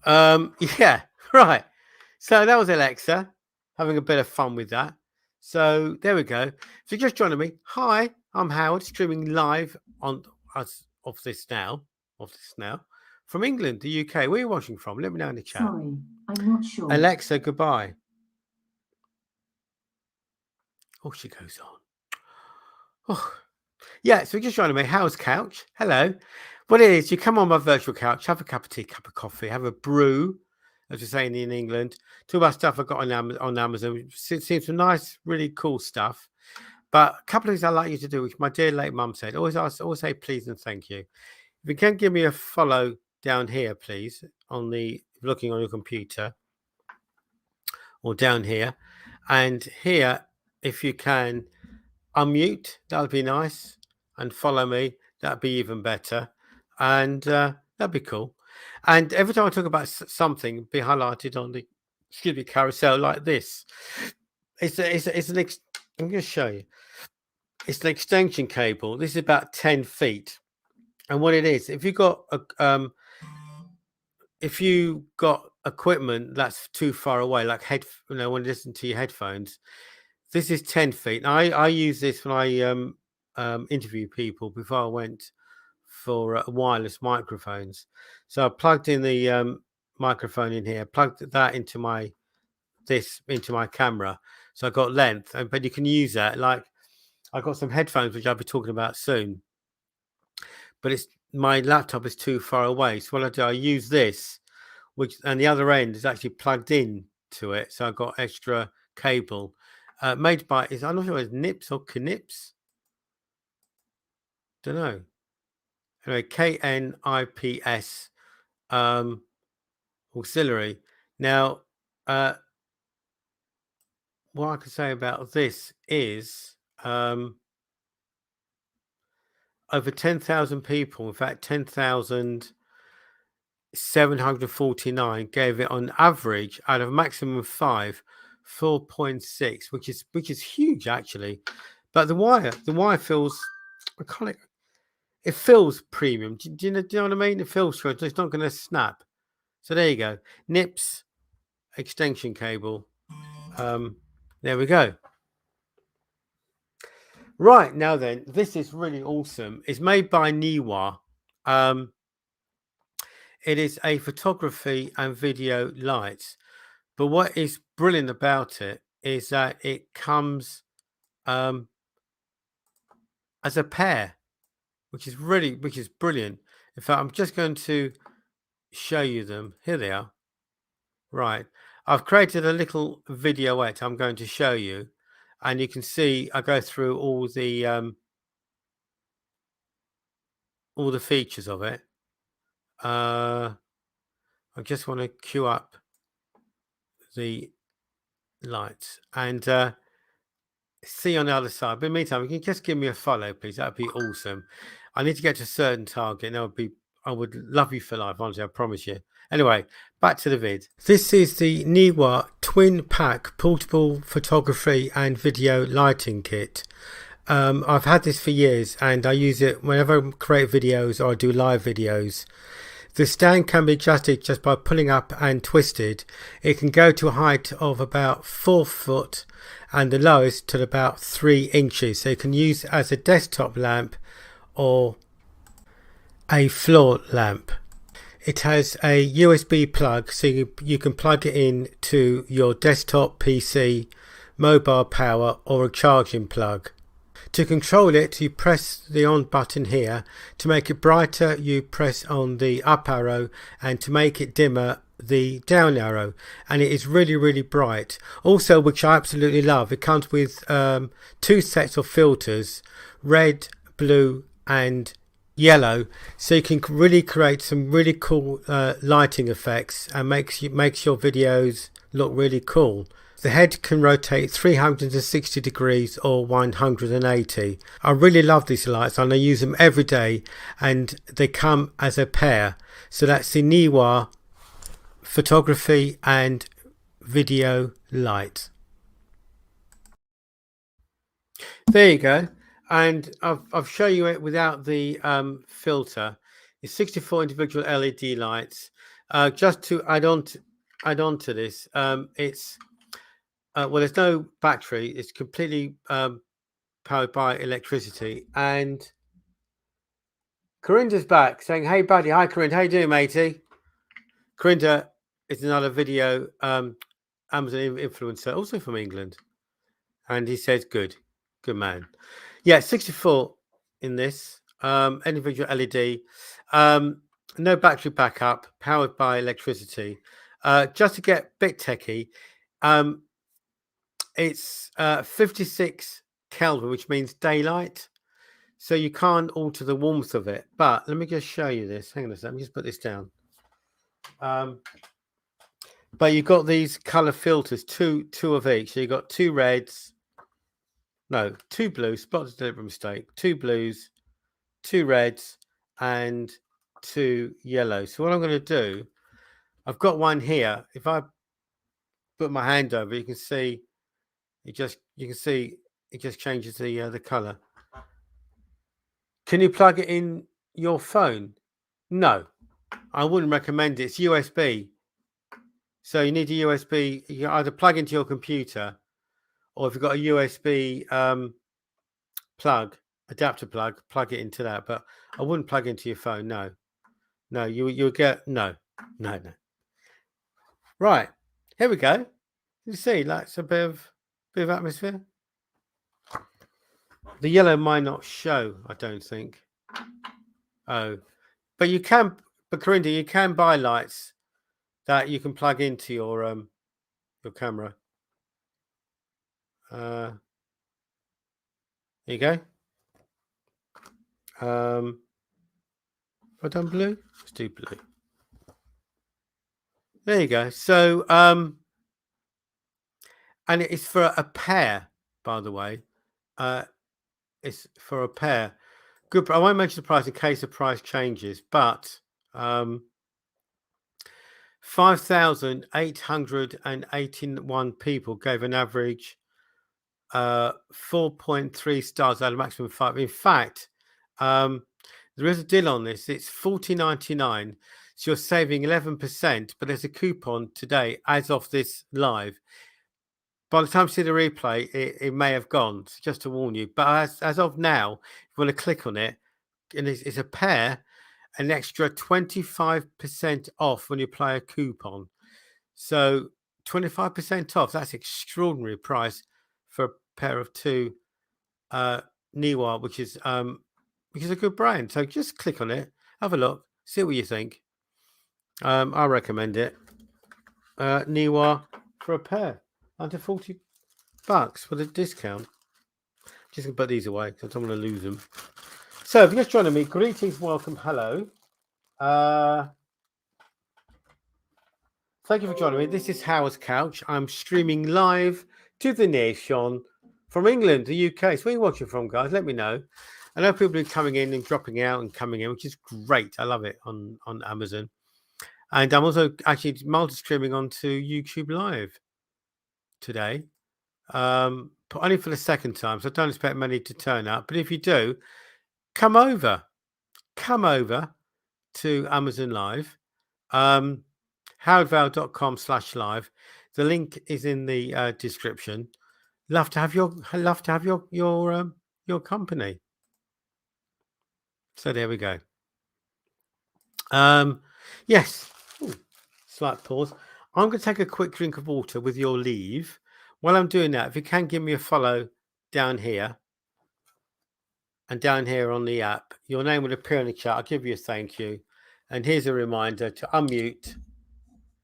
Yeah, right. So that was Alexa, having a bit of fun with that. So there we go. If you're just joining me, hi, I'm Howard, streaming live on us of this now from England, the UK. Where are you watching from? Let me know in the chat.
Sorry, I'm not sure.
Alexa, goodbye. Oh, she goes on. Oh, yeah. So just joining me, Howard's Couch. Hello. What it is, you come on my virtual couch, have a cup of tea, cup of coffee, have a brew, as we're saying in England. Talk about stuff I got on Amazon. Seen some nice, really cool stuff. But a couple of things I'd like you to do, which my dear late mum said, always say please and thank you. If you can give me a follow down here, please, looking on your computer, or down here, and here, if you can unmute, that would be nice, and follow me, that'd be even better. And that'd be cool. And every time I talk about something, be highlighted on the carousel like this. I'm going to show you. It's an extension cable. This is about 10 feet. And what it is, if you got equipment that's too far away, like when you listen to your headphones, this is 10 feet. And I use this when I interview people before I went for wireless microphones. So I plugged in the microphone in here, plugged that into my camera, so I got length. But you can use that. Like I got some headphones which I'll be talking about soon, but my laptop is too far away. So what I do, I use this, and the other end is actually plugged in to it. So I've got extra cable made by I'm not sure it's Knips or Knips. Don't know. Anyway, KNIPS auxiliary. Now, what I can say about this is over 10,000 people, in fact, 10,749 gave it on average out of a maximum of 4.6, which is huge actually. But the wire feels, it feels premium. Do you know what I mean? It feels good. It's not going to snap. So there you go. Knips extension cable. There we go. Right, now then, this is really awesome. It's made by Niwa. It is a photography and video light. But what is brilliant about it is that it comes as a pair, which is brilliant. In fact, I'm just going to show you them. Here they are. Right. I've created a little videoette I'm going to show you, and you can see I go through all the features of it. I just want to queue up the lights and see on the other side. But in the meantime, you can just give me a follow, please. That'd be awesome. I need to get to a certain target, and I would love you for life, honestly, I promise you. Anyway, back to the vid. This is the Neewa Twin Pack Portable Photography and Video Lighting Kit. I've had this for years and I use it whenever I create videos or I do live videos. The stand can be adjusted just by pulling up and twisted. It can go to a height of about 4 foot and the lowest to about 3 inches. So you can use it as a desktop lamp or a floor lamp. It has a USB plug, so you can plug it in to your desktop, PC, mobile power or a charging plug. To control it, you press the on button here. To make it brighter, you press on the up arrow, and to make it dimmer, the down arrow, and it is really bright. Also, which I absolutely love, it comes with 2 sets of filters, red, blue and yellow, so you can really create some really cool lighting effects and makes your videos look really cool. The head can rotate 360 degrees or 180. I really love these lights and I use them every day, and they come as a pair. So that's the Neewa Photography and Video Light. There you go. And I've shown you it without the filter. It's 64 individual LED lights. Just to add on to this, it's well, there's no battery. It's completely powered by electricity. And Corinda's back saying, "Hey, buddy." Hi, Corinda. How you doing, matey? Corinda is another video Amazon influencer, also from England. And he says, good man. Yeah, 64 in this. Individual LED. No battery backup. Powered by electricity. Just to get a bit techie, it's 56 Kelvin, which means daylight, so you can't alter the warmth of it. But let me just show you this. Hang on a second. Let me just put this down. But you've got these color filters, two of each. So you've got 2 reds, no, 2 blues, spotted deliberate mistake, 2 blues, 2 reds and 2 yellows. So what I'm going to do, I've got one here. If I put my hand over, you can see it just changes the color. Can you plug it in your phone? No, I wouldn't recommend it. It's USB. So you need a USB. You can either plug into your computer, or if you've got a USB adapter plug it into that. But I wouldn't plug into your phone. No, you'll get no. Right, here we go. You see, that's a bit of atmosphere. The yellow might not show, I don't think. Oh, but you can. But Corinda, you can buy lights that you can plug into your camera. There you go. Have I done blue? Let's do blue. There you go. So and it's for a pair, by the way. It's for a pair. Good. I won't mention the price in case the price changes, but 5,881 people gave an average 4.3 stars out of maximum 5. In fact, there is a deal on this. It's $40.99, so you're saving 11%. But there's a coupon today, as of this live. By the time you see the replay, it may have gone. So just to warn you. But as of now, if you want to click on it, and it's a pair, an extra 25% off when you apply a coupon. So 25% off. That's extraordinary price for a pair of 2 Neewa, which is a good brand. So just click on it, have a look, see what you think. I recommend it. Neewa for a pair. Under $40 with a discount. Just gonna put these away because I don't want to lose them. So if you're just joining me, greetings, welcome, hello. Thank you for joining me. This is Howard's Couch. I'm streaming live to the nation from England, the UK. So where are you watching from, guys? Let me know. I know people are coming in and dropping out and coming in, which is great. I love it on Amazon. And I'm also actually multi-streaming onto YouTube Live today, but only for the second time. So I don't expect many to turn up. But if you do, come over to Amazon Live, howardvale.com/live. The link is in the description. Love to have your company. So there we go. Yes. Ooh, slight pause. I'm going to take a quick drink of water with your leave. While I'm doing that, if you can give me a follow down here and down here on the app, your name will appear in the chat. I'll give you a thank you. And here's a reminder to unmute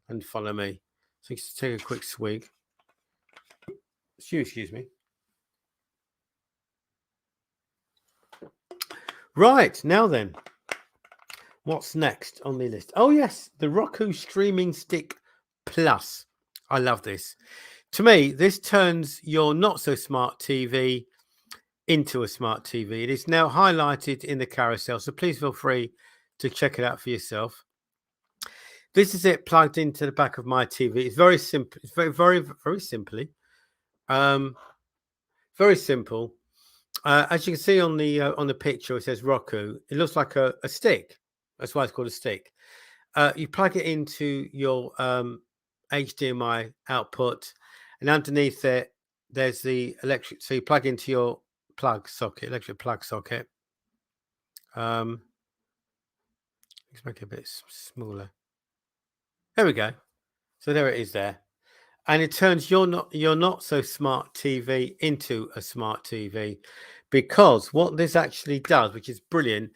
and follow me. So just take a quick swig. Excuse me. Right, now then, what's next on the list? Oh yes, the Roku Streaming Stick Plus. I love this. To me, this turns your not so smart TV into a smart TV. It is now highlighted in the carousel, so please feel free to check it out for yourself. This is it plugged into the back of my TV. It's very simple. It's very simply. Very simple. As you can see on the picture, it says Roku. It looks like a stick. That's why it's called a stick. You plug it into your HDMI output, and underneath it, there's the electric. So you plug into your electric plug socket. Let's make it a bit smaller. There we go. So there it is there. And it turns your not so smart TV into a smart TV, because what this actually does, which is brilliant,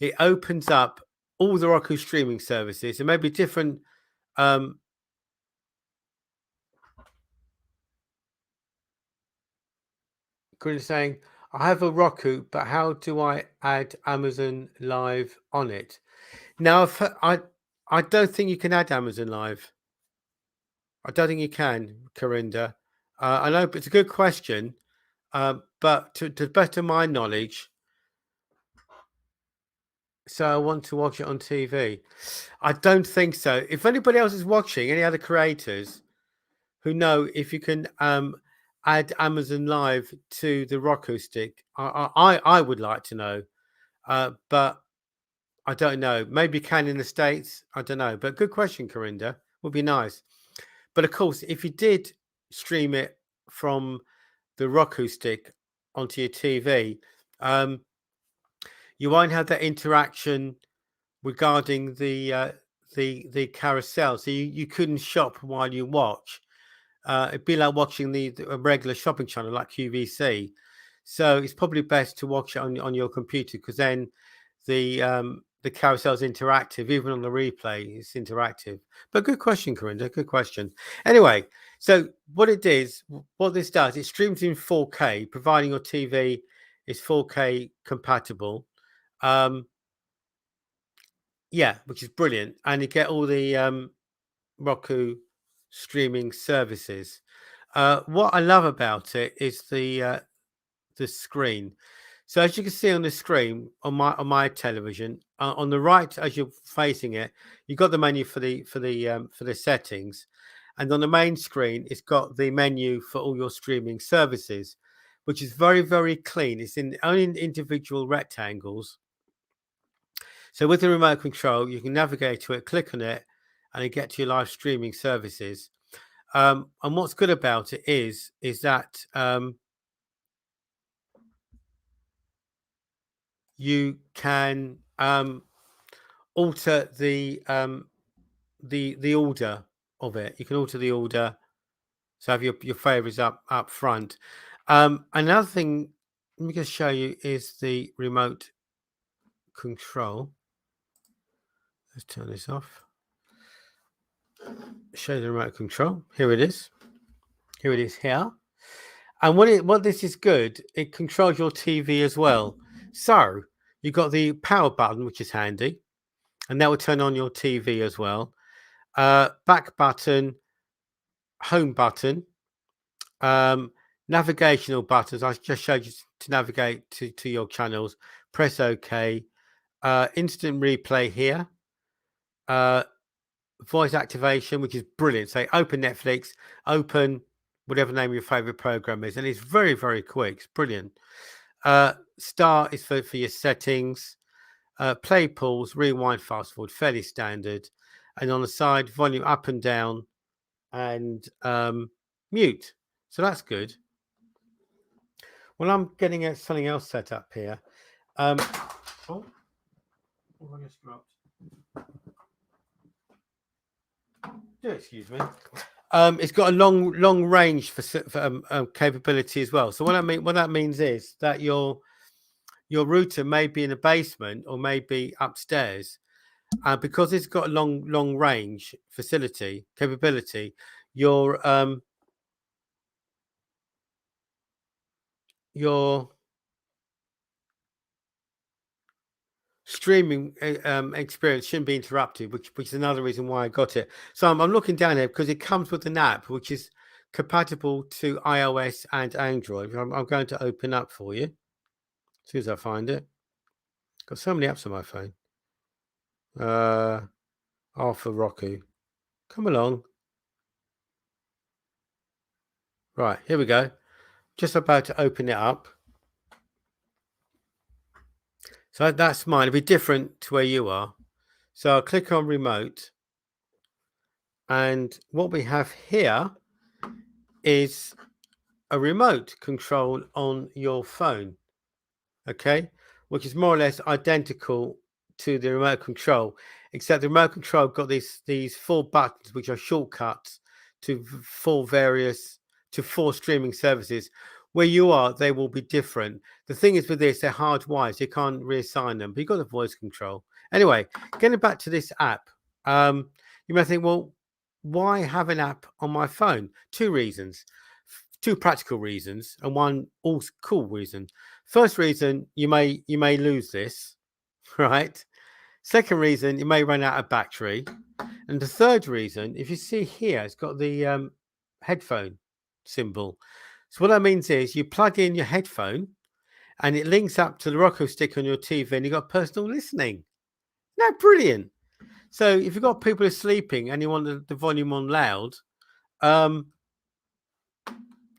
it opens up all the Roku streaming services. It may be different. Corinne saying, I have a Roku, but how do I add Amazon Live on it? Now, I don't think you can add Amazon Live. I don't think you can, Corinda. I know, but it's a good question. But to the best of my knowledge, so I want to watch it on TV. I don't think so. If anybody else is watching, any other creators who know if you can add Amazon Live to the Roku stick, I would like to know. But I don't know. Maybe you can in the States. I don't know. But good question, Corinda. Would be nice. But of course, if you did stream it from the Roku stick onto your TV, you won't have that interaction regarding the carousel. So you couldn't shop while you watch. It'd be like watching a regular shopping channel like QVC. So it's probably best to watch it on your computer, because then the carousel is interactive. Even on the replay, it's interactive. But good question, Corinda. Good question. Anyway, so what this does, it streams in 4K, providing your TV is 4K compatible. Yeah, which is brilliant, and you get all the Roku streaming services. What I love about it is the screen. So as you can see on the screen on my television, on the right as you're facing it, you've got the menu for the settings, and on the main screen it's got the menu for all your streaming services, which is very, very clean. It's only in individual rectangles. So with the remote control, you can navigate to it, click on it, and you get to your live streaming services. And what's good about it is that you can alter the order of it. You can alter the order, so have your favorites up front. Another thing, let me just show you, is the remote control. Let's turn this off. Show you the remote control. Here it is. Here it is here. And what this is good, it controls your TV as well. So you've got the power button, which is handy, and that will turn on your TV as well. Back button, home button. navigational buttons. I just showed you to navigate to your channels. Press OK. Instant replay here. Voice activation, which is brilliant. Say open Netflix, open whatever name your favorite program is, and it's very, very quick. It's brilliant. Start is for your settings. Play, pause, rewind, fast forward, fairly standard. And on the side, volume up and down, and mute. So that's good. Well, I'm getting something else set up here. Oh, I just dropped. Do excuse me. It's got a long range for capability as well. So what that means is that your router may be in the basement or may be upstairs, because it's got a long range capability. Your streaming experience shouldn't be interrupted, which is another reason why I got it. So I'm looking down here because it comes with an app which is compatible to iOS and Android. I'm going to open up for you as soon as I find it. Got so many apps on my phone. Arthur Roku, come along. Right, here we go. Just about to open it up. So that's mine. It'll be different to where you are. So I'll click on remote. And what we have here is a remote control on your phone. Okay, which is more or less identical to the remote control, except the remote control got these 4 buttons, which are shortcuts to 4 streaming services. Where you are, they will be different. The thing is with this, they're hardwired, so you can't reassign them, but you've got the voice control. Anyway, getting back to this app, you may think, well, why have an app on my phone? 2 reasons, 2 practical reasons, and 1 also cool reason. First reason, you may lose this, right? Second reason, you may run out of battery. And the third reason, if you see here, it's got the headphone symbol. So what that means is you plug in your headphone and it links up to the Roku stick on your TV, and you've got personal listening. Now, brilliant. So if you've got people who are sleeping and you want the volume on loud,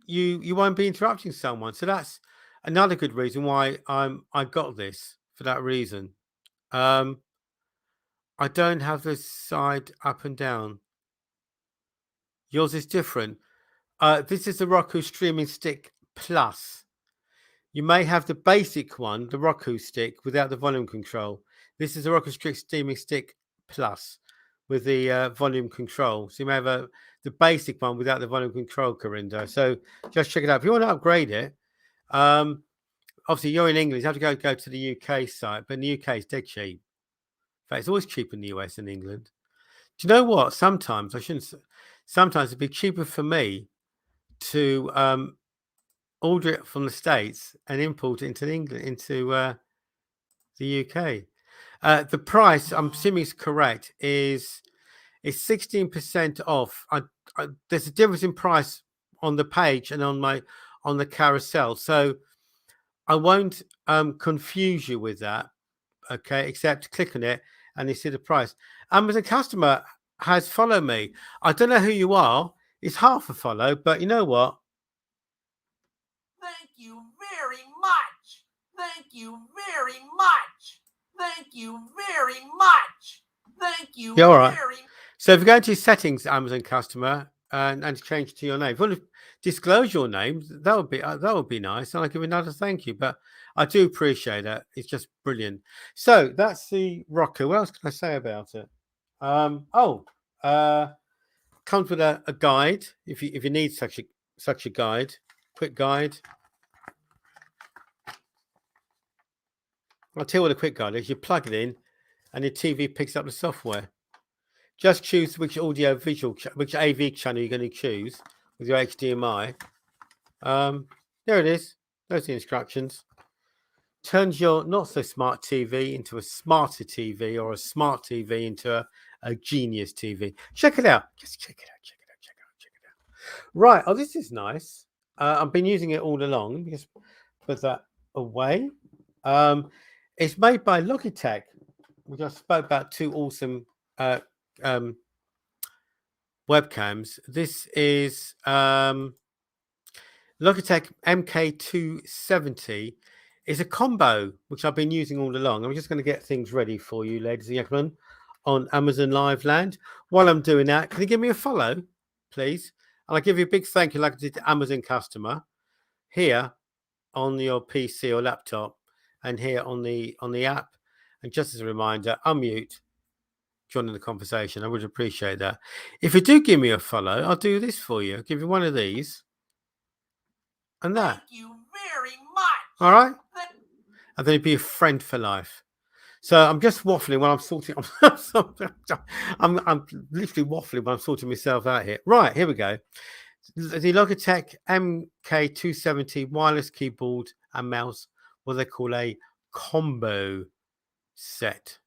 you won't be interrupting someone. So that's another good reason why I got this, for that reason. I don't have this side up and down. Yours is different. This is the Roku Streaming Stick Plus. You may have the basic one, the Roku stick, without the volume control. This is the Roku Streaming Stick Plus with the volume control. So you may have the basic one without the volume control, Corinda. So just check it out. If you want to upgrade it, obviously you're in England, you have to go to the UK site, but in the UK it's dead cheap. In fact, it's always cheaper in the US than England. Do you know what? Sometimes it'd be cheaper for me to order it from the States and import it into England, into the UK. The price, I'm assuming is correct, is 16% off. There's a difference in price on the page and on the carousel, so I won't confuse you with that. Okay, except click on it and you see the price. As a customer has followed me. I don't know who you are. It's half a follow, but you know what?
Thank you very much. Thank you very much. Thank you very much. Thank you.
Yeah, all right.
Very.
So if you go to settings, Amazon customer, and change to your name, if you want to disclose your name, that would be nice, and I'll give you another thank you. But I do appreciate that. It's just brilliant. So that's the Roku. What else can I say about it? Comes with a guide if you need such a guide, quick guide. I'll tell you what a quick guide is. You plug it in and your TV picks up the software. Just choose which which AV channel you're going to choose with your HDMI. There it is. Those are the instructions. Turns your not so smart TV into a smarter TV, or a smart TV into a genius TV. Check it out. Just check it out. Right. Oh, this is nice. I've been using it all along. Let me just put that away. It's made by Logitech. We just spoke about two awesome webcams. This is Logitech MK270. It's a combo which I've been using all along. I'm just going to get things ready for you, ladies and gentlemen, on Amazon Live Land. While I'm doing that, can you give me a follow, please? And I'll give you a big thank you, like I did to Amazon customer, here on your PC or laptop, and here on the app. And just as a reminder, unmute, join in the conversation. I would appreciate that. If you do give me a follow, I'll do this for you. I'll give you one of these and that.
Thank you very much.
All right? And then you'd be a friend for life. So I'm just waffling when I'm sorting. I'm literally waffling when I'm sorting myself out here. Right, here we go. The Logitech MK270 wireless keyboard and mouse, what they call a combo set.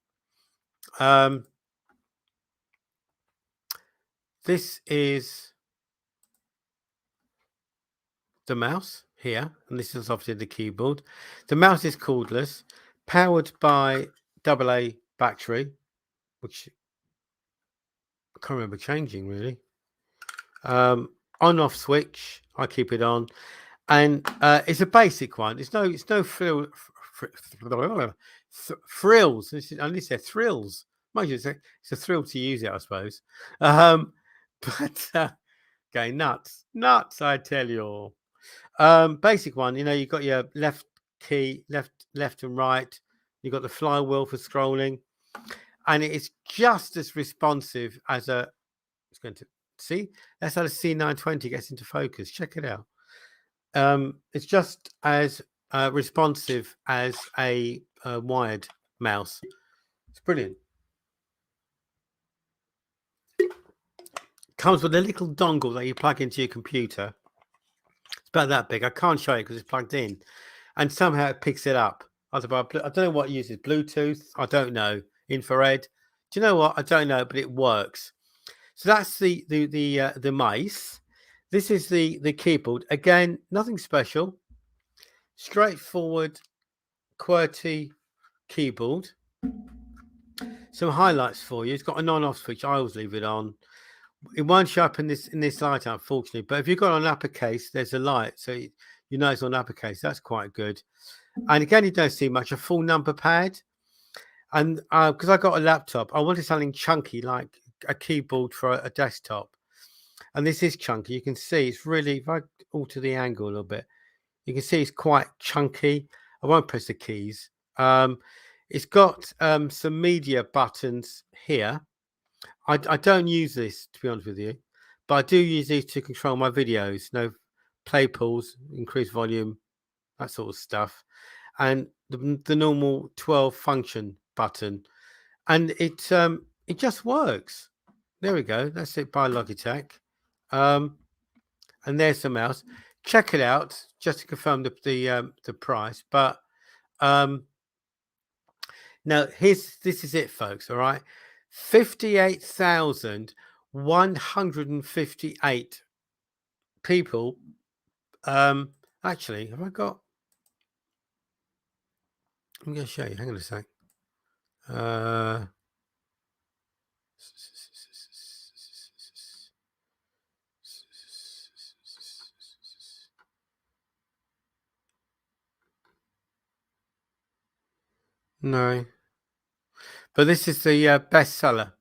This is the mouse here, and this is obviously the keyboard. The mouse is cordless, powered by AA battery, which I can't remember changing really. On-off switch, I keep it on, and it's a basic one. It's no frills. At least they're thrills. Mind you, it's a thrill to use it, I suppose. But going nuts, I tell you all. Basic one, you know, you've got your left key, left and right. You've got the flywheel for scrolling, and it is just as responsive as a. It's going to see. That's how the C920 gets into focus. Check it out. It's just as responsive as a wired mouse. It's brilliant. Comes with a little dongle that you plug into your computer. It's about that big. I can't show you because it's plugged in, and somehow it picks it up. I don't know what it uses. Bluetooth. I don't know. Infrared. Do you know what? I don't know, but it works. So that's the mice. This is the keyboard. Again, nothing special. Straightforward, QWERTY keyboard. Some highlights for you. It's got an on-off switch. I always leave it on. It won't show up in this light, unfortunately. But if you've got an uppercase, there's a light, so you know it's on uppercase. That's quite good. And again, you don't see much. A full number pad. And because I got a laptop, I wanted something chunky like a keyboard for a desktop. And this is chunky. You can see it's really, if I alter the angle a little bit, you can see it's quite chunky. I won't press the keys. It's got some media buttons here. I don't use this, to be honest with you, but I do use these to control my videos. Play, pause, increase volume, that sort of stuff. And the normal 12 function button. And it just works. There we go. That's it by Logitech. And there's the mouse. Check it out just to confirm the price. But now this is it, folks. All right, 58,158 people. Actually, have I got? I'm going to show you. Hang on a sec. No, but this is the bestseller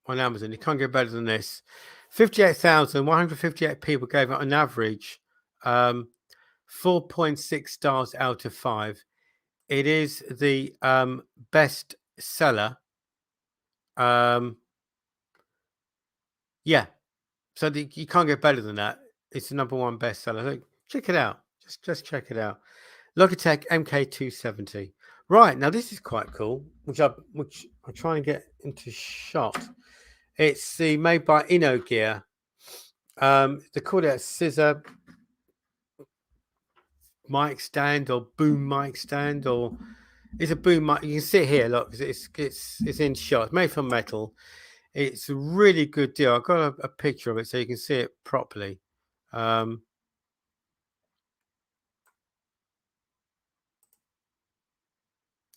on Amazon. You can't get better than this. 58,158 people gave it on average 4.6 stars out of 5. It is the best seller. Yeah, so you can't get better than that. It's the #1 bestseller. So check it out. Just check it out. Logitech MK270. Right, now this is quite cool, which I'm trying to get into shot. It's made by Gear. They call it a scissor mic stand or boom mic stand, or it's a boom mic. You can see it here. Look, it's in shot. It's made from metal. It's a really good deal. I've got a picture of it so you can see it properly.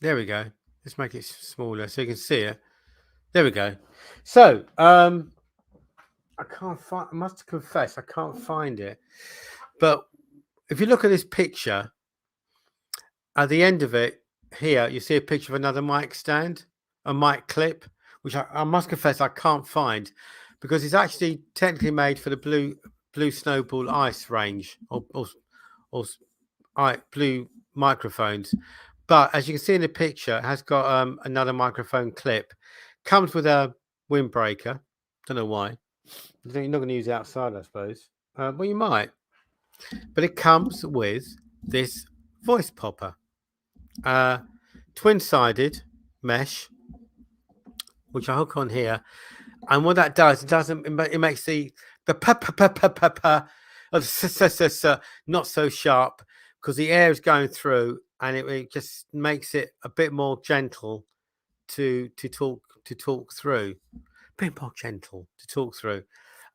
There we go. Let's make it smaller so you can see it. There we go. So, I can't find. I must confess, I can't find it. But if you look at this picture, at the end of it here, you see a picture of another mic stand, a mic clip, which I must confess I can't find because it's actually technically made for the blue snowball ice range or blue microphones. But as you can see in the picture, it has got another microphone clip. Comes with a windbreaker. Don't know why. You're not going to use it outside, I suppose. Well, you might. But it comes with this voice popper. Twin-sided mesh, which I hook on here. And what that does, it makes the not so sharp because the air is going through, and it just makes it a bit more gentle to talk through. A bit more gentle to talk through.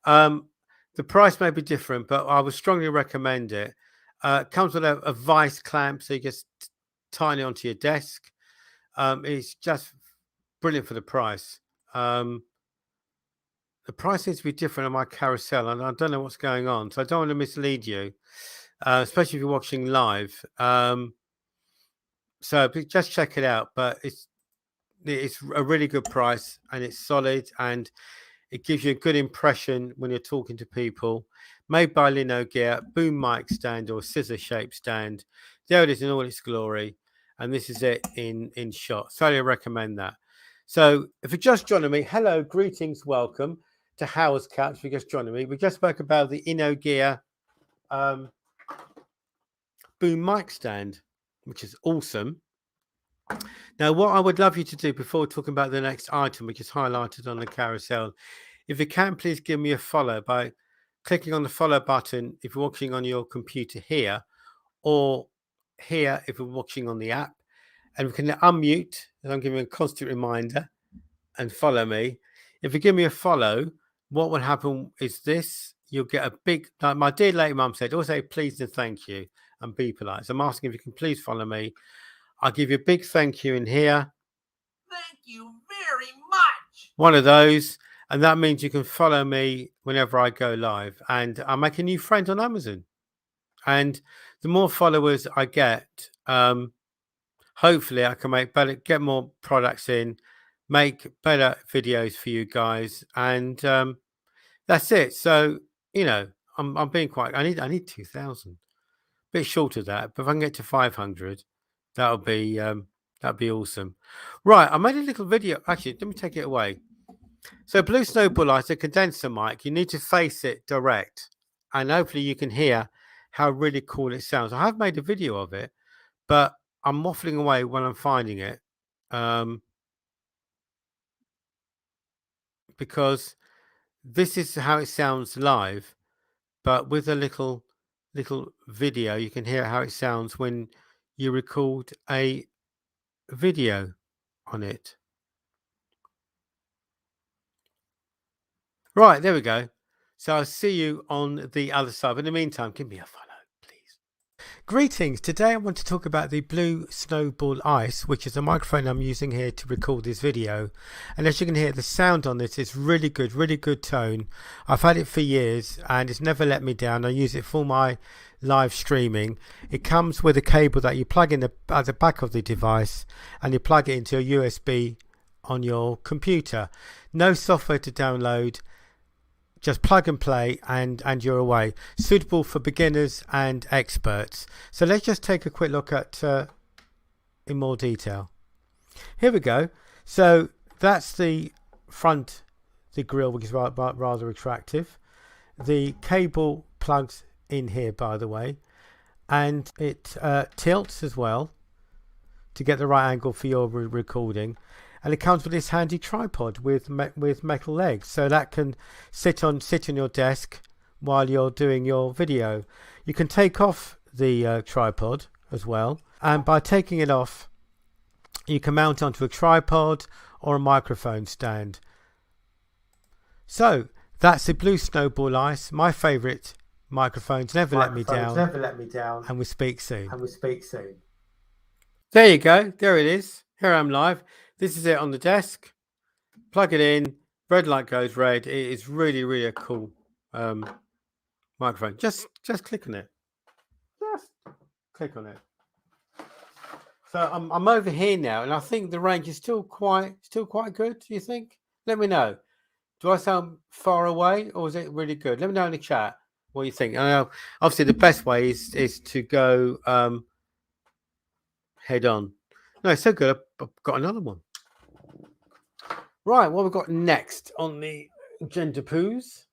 The price may be different, but I would strongly recommend it. It comes with a vice clamp, so you just tighten it onto your desk. It's just brilliant for the price. The price seems to be different on my carousel, and I don't know what's going on, so I don't want to mislead you, especially if you're watching live. So just check it out. But it's a really good price, and it's solid, and it gives you a good impression when you're talking to people. Made by Lino Gear, boom mic stand or scissor shaped stand. There it is in all its glory, and this is it in shot. So I recommend that. So if you're just joining me, hello, greetings, welcome to Howard's Couch. If you're just joining me, we just spoke about the InnoGear boom mic stand, which is awesome. Now, what I would love you to do before talking about the next item, which is highlighted on the carousel, if you can, please give me a follow by clicking on the follow button if you're watching on your computer here, or here if you're watching on the app. And we can unmute, and I'm giving you a constant reminder, and follow me. If you give me a follow, what will happen is this: you'll get a big, like my dear late mum said, always say please and thank you and be polite. So I'm asking if you can please follow me. I'll give you a big thank you in here.
Thank you very much.
One of those. And that means you can follow me whenever I go live. And I make a new friend on Amazon. And the more followers I get, hopefully I can get more products in, make better videos for you guys. And that's it. So, I'm being I need 2,000. A bit short of that. But if I can get to 500, that'll be awesome. Right. I made a little video. Actually, let me take it away. So blue snowball ice, a condenser mic, you need to face it direct, and hopefully you can hear how really cool it sounds. I have made a video of it, but I'm waffling away when I'm finding it, because this is how it sounds live, but with a little video, you can hear how it sounds when you record a video on it. Right, there we go. So I'll see you on the other side. But in the meantime, give me a follow, please. Greetings. Today I want to talk about the Blue Snowball Ice, which is a microphone I'm using here to record this video. And as you can hear, the sound on this is really good tone. I've had it for years and it's never let me down. I use it for my live streaming. It comes with a cable that you plug in at the back of the device, and you plug it into a USB on your computer. No software to download. Just plug and play and you're away. Suitable for beginners and experts. So let's just take a quick look at in more detail. Here we go. So that's the front, the grill, which is rather attractive. The cable plugs in here, by the way, and it tilts as well to get the right angle for your recording. And it comes with this handy tripod with metal legs, so that can sit on your desk while you're doing your video. You can take off the tripod as well, and by taking it off, you can mount onto a tripod or a microphone stand. So that's the Blue Snowball Ice, my favourite microphones. Never let me down. And we speak soon. There you go. There it is. Here I am live. This is it on the desk. Plug it in. Red light goes red. It is really, really a cool microphone. Just click on it. Just click on it. So I'm over here now, and I think the range is still quite good. Do you think? Let me know. Do I sound far away, or is it really good? Let me know in the chat what you think. I know obviously the best way is to go head on. No, it's so good. I've got another one. Right, what we've got next on the agenda poos.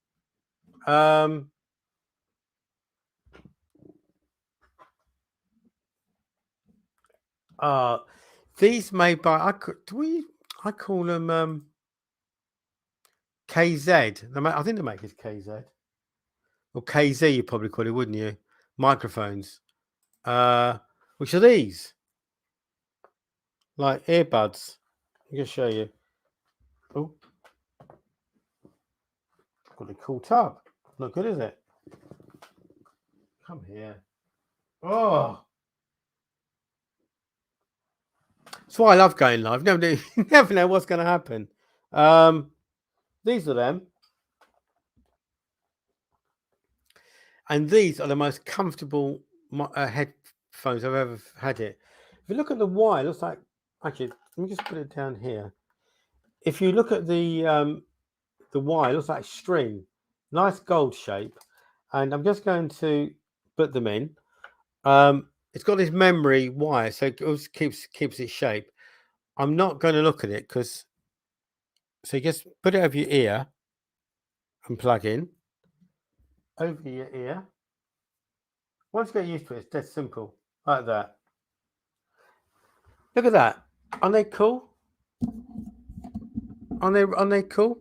These made by I call them KZ. I think the maker's KZ or KZ. You probably call it, wouldn't you? Microphones. Which are these? Like earbuds. I'm gonna show you. Oh, got a cool tub. Not good, is it? Come here. Oh, that's why I love going live. You never know what's going to happen. These are them. And these are the most comfortable headphones I've ever had it. If you look at the wire, it looks like, actually, let me just put it down here. If you look at the wire, it looks like string, nice gold shape. And I'm just going to put them in. It's got this memory wire, so it always keeps its shape. I'm not going to look at it because, so you just put it over your ear and plug in. Over your ear. Once you get used to it, it's dead simple, like that. Look at that. Aren't they cool? Aren't they cool?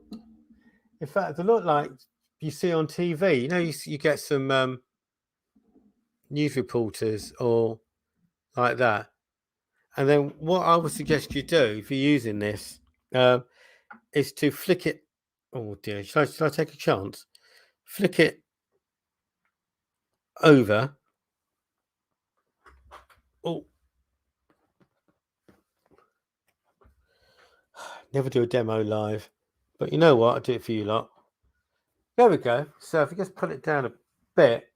In fact, they look like you see on TV. You know, you get some news reporters or like that. And then what I would suggest you do if you're using this is to flick it. Oh dear, should I take a chance? Flick it over. Oh, never do a demo live, but you know what? I'll do it for you lot. There we go. So if you just put it down a bit,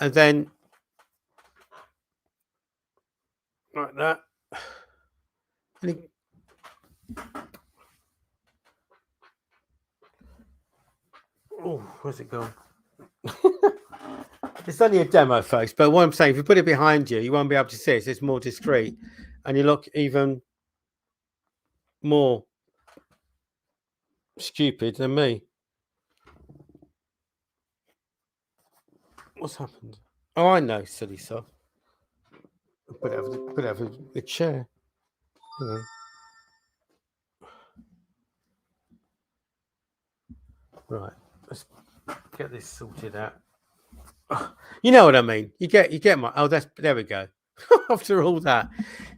and then like that. Oh, where's it gone? It's only a demo, folks. But what I'm saying, if you put it behind you, you won't be able to see it. So it's more discreet, and you look even more stupid than me. What's happened? Oh, I know, silly stuff. Put it over the chair. Right, let's get this sorted out. You know what I mean? You get my. Oh, there we go. After all that,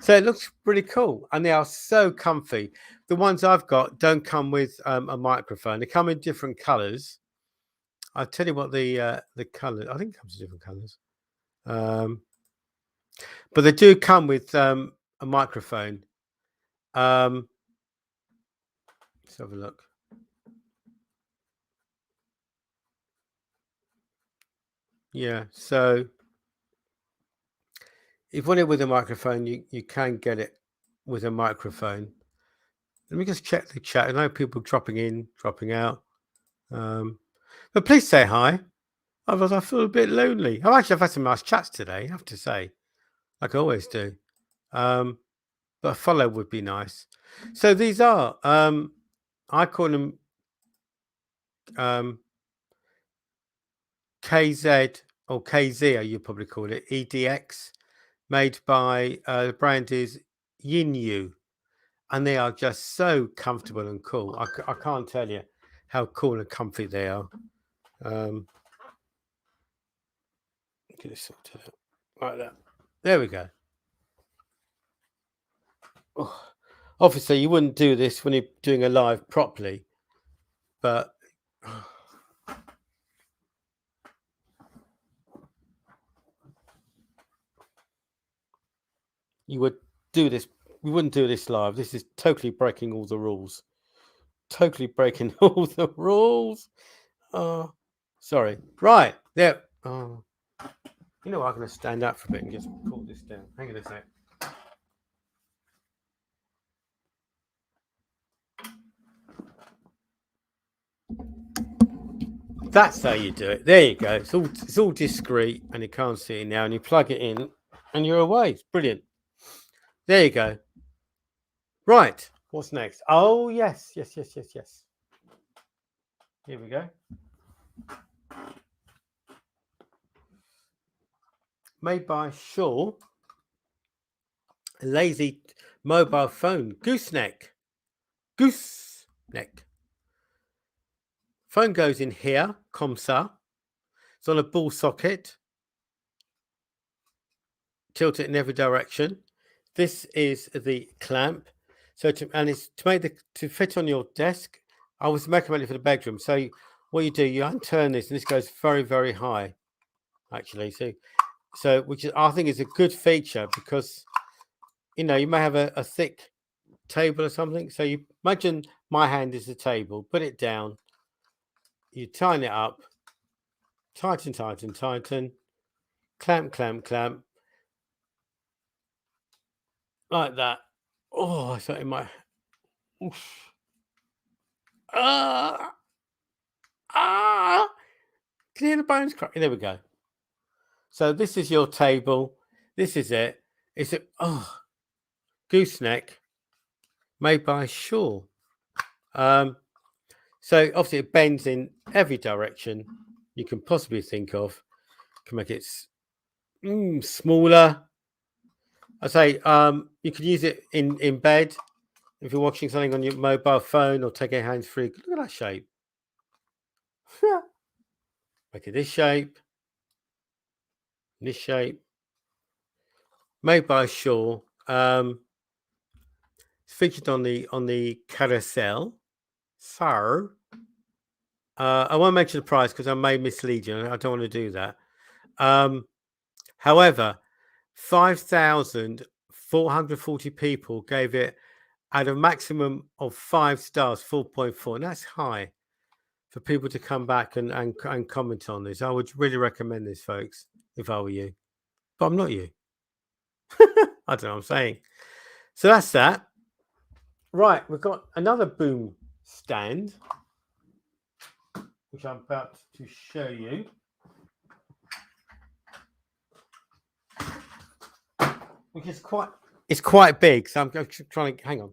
so it looks pretty cool, and they are so comfy. The ones I've got don't come with a microphone. They come in different colors. I'll tell you what the color. I think it comes in different colors, but they do come with a microphone. Let's have a look. Yeah, so if you want it with a microphone, you can get it with a microphone. Let me just check the chat. I know people dropping in, dropping out. But please say hi. Otherwise, I feel a bit lonely. I've had some nice chats today, I have to say, like I always do. But a follow would be nice. So these are, I call them KZ or KZ, you probably call it, EDX, made by the brand is Yinyu. And they are just so comfortable and cool. I can't tell you how cool and comfy they are. Get it sorted out like that. There we go. Oh, obviously, you wouldn't do this when you're doing a live properly, but you would do this. We wouldn't do this live. This is totally breaking all the rules. Totally breaking all the rules. Oh, sorry. Right there. Oh, you know what? I'm going to stand up for a bit and just pull this down. Hang on a sec. That's how you do it. There you go. It's all discreet, and you can't see it now. And you plug it in, and you're away. It's brilliant. There you go. Right. What's next? Oh yes. Here we go. Made by Shaw. A lazy mobile phone. Gooseneck. Phone goes in here, comme ça. It's on a ball socket. Tilt it in every direction. This is the clamp. So to fit on your desk. I was recommending for the bedroom. So what you do, you unturn this, and this goes very, very high. Actually, so which I think is a good feature because you may have a thick table or something. So you imagine my hand is the table. Put it down. You tighten it up, tighten, clamp, like that. Oh, I thought in my, can you hear the bones cracking? There we go. So this is your table. This is it. It's a gooseneck made by Shaw. So obviously it bends in every direction you can possibly think of. Can make it smaller. I say you could use it in bed if you're watching something on your mobile phone or taking hands free. Look at that shape. Make it this shape. This shape. Made by Shaw. It's featured on the carousel. So I won't mention the price because I may mislead you. I don't want to do that. However, 5,440 people gave it at a maximum of 5 stars, 4.4. And that's high for people to come back and comment on this. I would really recommend this, folks, if I were you. But I'm not you. I don't know what I'm saying. So that's that. Right, we've got another boom stand, which I'm about to show you. Which is quite big, so I'm trying to hang on.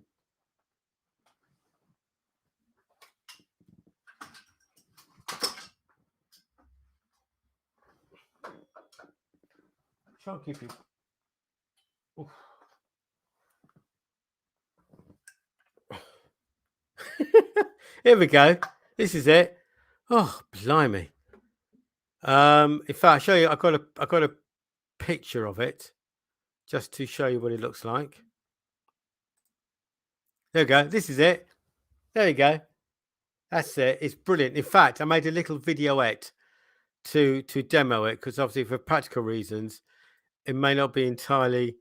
Try and keep it. Oof. Here we go. This is it. Oh, blimey. In fact, I'll show you. I got a picture of it just to show you what it looks like. There we go. This is it. There you go. That's it. It's brilliant. In fact, I made a little videoette to demo it because obviously for practical reasons, it may not be entirely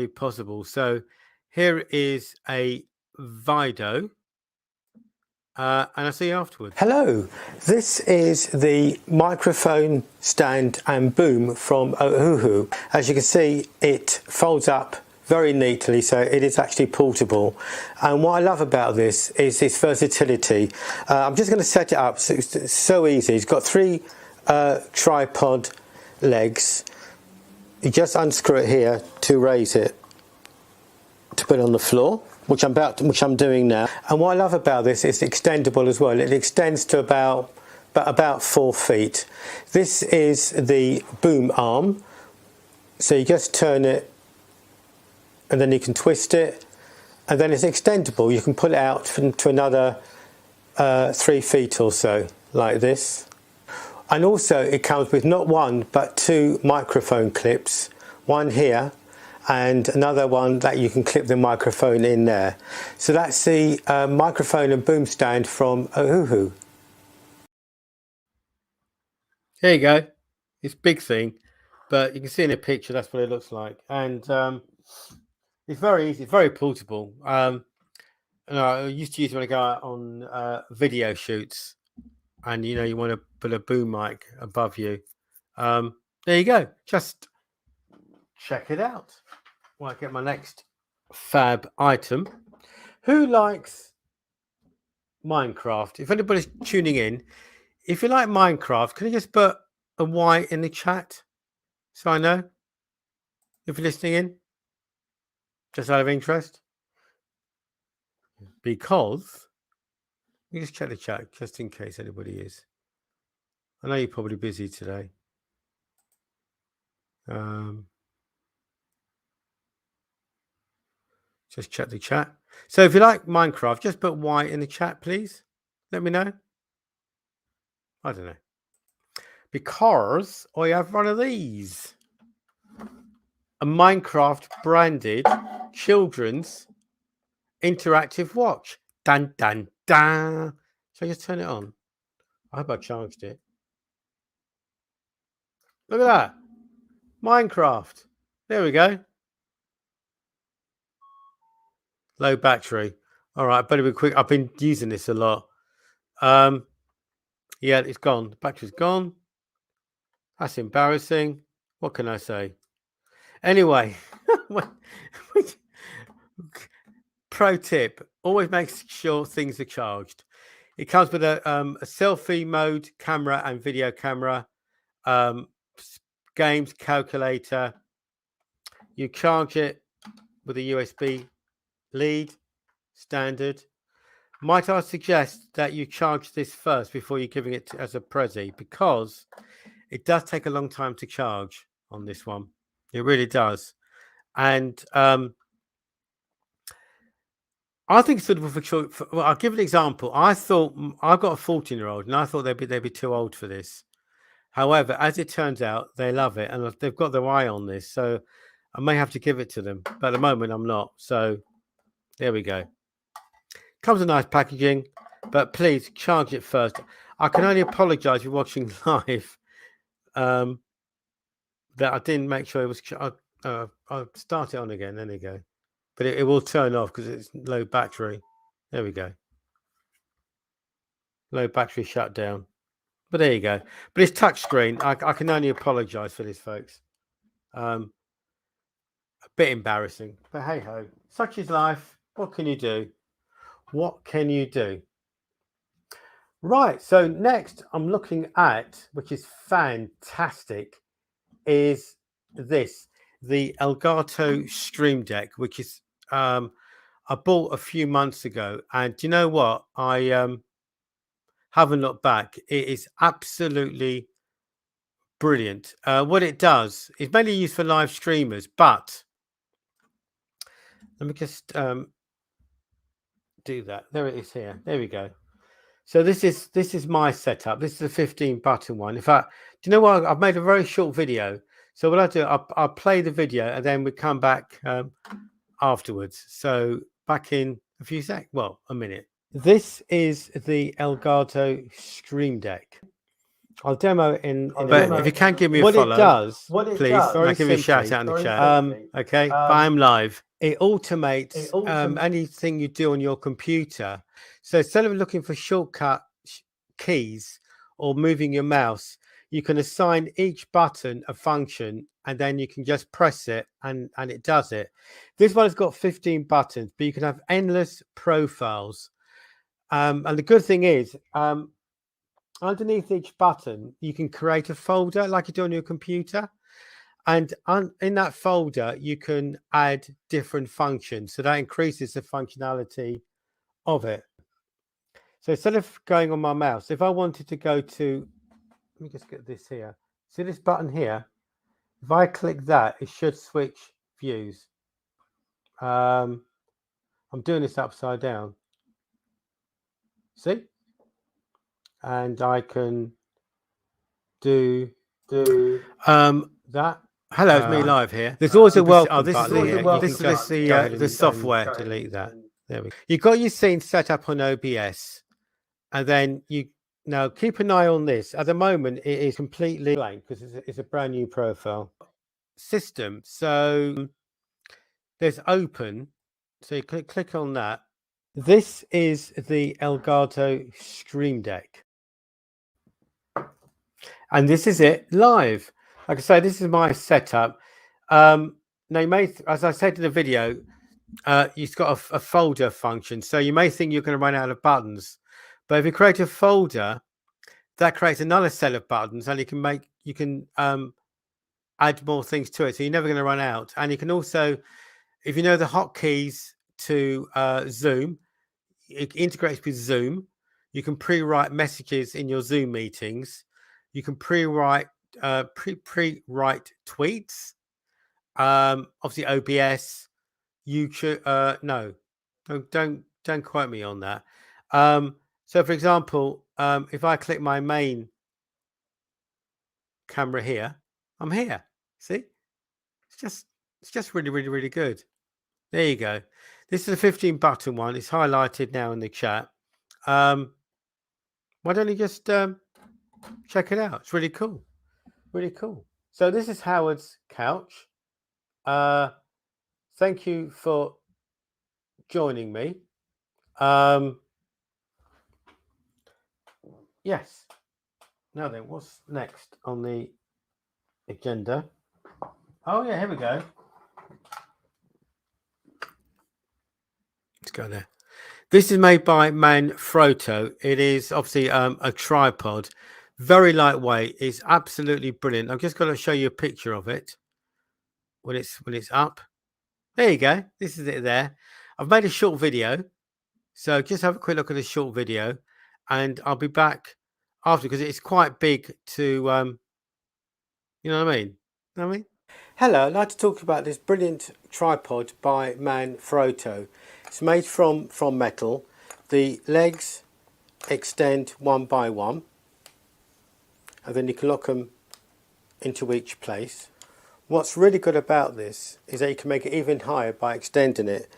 possible. So here is a video. And I'll see you afterwards. Hello, this is the microphone stand and boom from eill. As you can see, it folds up very neatly, so it is actually portable. And what I love about this is its versatility. I'm just going to set it up. So it's so easy. It's got 3 tripod legs. You just unscrew it here to raise it, to put it on the floor, which I'm doing now. And what I love about this is it's extendable as well. It extends to about 4 feet. This is the boom arm. So you just turn it and then you can twist it, and then it's extendable. You can pull it out to another 3 feet or so, like this. And also it comes with not 1 but 2 microphone clips, one here and another one that you can clip the microphone in there. So that's the microphone and boom stand from eill. There you go. It's a big thing, but you can see in the picture that's what it looks like. And It's very easy, very portable. And I used to use it when I go out on video shoots, and you want to put a boom mic above you. There you go. Just check it out. Well, I get my next fab item. Who likes Minecraft? If anybody's tuning in, if you like Minecraft, can you just put a Y in the chat so I know if you're listening in? Just out of interest. Because you just check the chat just in case anybody is. I know you're probably busy today. Just check the chat. So if you like Minecraft, just put Y in the chat, please. Let me know. I don't know. Because I have one of these. A Minecraft branded children's interactive watch. Dun, dun, dun. So I just turn it on. I hope I charged it. Look at that. Minecraft. There we go. Low battery. All right, better be quick. I've been using this a lot. Yeah, it's gone. The battery's gone. That's embarrassing. What can I say? Anyway, pro tip: always make sure things are charged. It comes with a selfie mode camera and video camera, games calculator. You charge it with a USB lead, standard. Might I suggest that you charge this first before you're giving it as a Prezi, because it does take a long time to charge on this one. It really does. And I think sort of well, I'll give an example. I thought I've got a 14-year-old, and I thought they'd be too old for this. However, as it turns out, they love it, and they've got their eye on this. So I may have to give it to them, but at the moment I'm not. So there we go. Comes with nice packaging, but please charge it first. I can only apologize for watching live that I didn't make sure it was. I'll start it on again. There you go. But it will turn off because it's low battery. There we go. Low battery shutdown. But there you go. But it's touchscreen. I can only apologize for this, folks. A bit embarrassing, but hey ho, such is life. What can you do? What can you do? Right. So next I'm looking at, which is fantastic, is this, the Elgato Stream Deck, which is I bought a few months ago, and do you know what? I haven't looked back. It is absolutely brilliant. What it does is mainly used for live streamers, but let me just do that. There it is here. There we go. So this is my setup. This is a 15 button one. In fact, do you know what? I've made a very short video. So what I do, I'll play the video and then we come back afterwards. So back in a few seconds. Well, a minute. This is the Elgato Stream Deck. I'll demo it in but if you can give me a follow, please, I'll give you a shout out in the chat. Okay, but I'm live. It automates anything you do on your computer. So instead of looking for shortcut keys or moving your mouse, you can assign each button a function, and then you can just press it and it does it. This one has got 15 buttons, but you can have endless profiles. And the good thing is, underneath each button, you can create a folder like you do on your computer. And in that folder, you can add different functions. So that increases the functionality of it. So instead of going on my mouse, if I wanted to go to, let me just get this here. See this button here? If I click that, it should switch views. I'm doing this upside down. See? And I can do that. Hello, it's me live here. There's always a welcome button. This is the software. Delete that. There we go. You've got your scene set up on OBS, and then you now keep an eye on this. At the moment, it is completely blank because it's a brand new profile system. So there's open. So you click on that. This is the Elgato Stream Deck. And this is it live. Like I say, this is my setup. Now you may, as I said in the video, you've got a folder function. So you may think you're going to run out of buttons, but if you create a folder, that creates another set of buttons, and you can add more things to it. So you're never going to run out. And you can also, if you know the hotkeys to Zoom, it integrates with Zoom. You can pre-write messages in your Zoom meetings. You can pre-write tweets. Obviously OBS, YouTube. No, don't quote me on that. So for example, if I click my main camera here, I'm here. See, it's just really good. There you go. This is a 15 button one. It's highlighted now in the chat. Why don't you just check it out? It's really cool. Really cool. So this is Howard's couch. Thank you for joining me. Yes. Now then, what's next on the agenda? Oh yeah, here we go. Let's go there. This is made by Manfrotto. It is obviously a tripod, very lightweight. It's absolutely brilliant. I'm just going to show you a picture of it when it's up. There you go. This is it there. I've made a short video, so just have a quick look at this short video, and I'll be back after because it's quite big to, you know what I mean? You know what I mean? Hello, I'd like to talk about this brilliant tripod by Manfrotto. It's made from metal. The legs extend one by one, and then you can lock them into each place. What's really good about this is that you can make it even higher by extending it.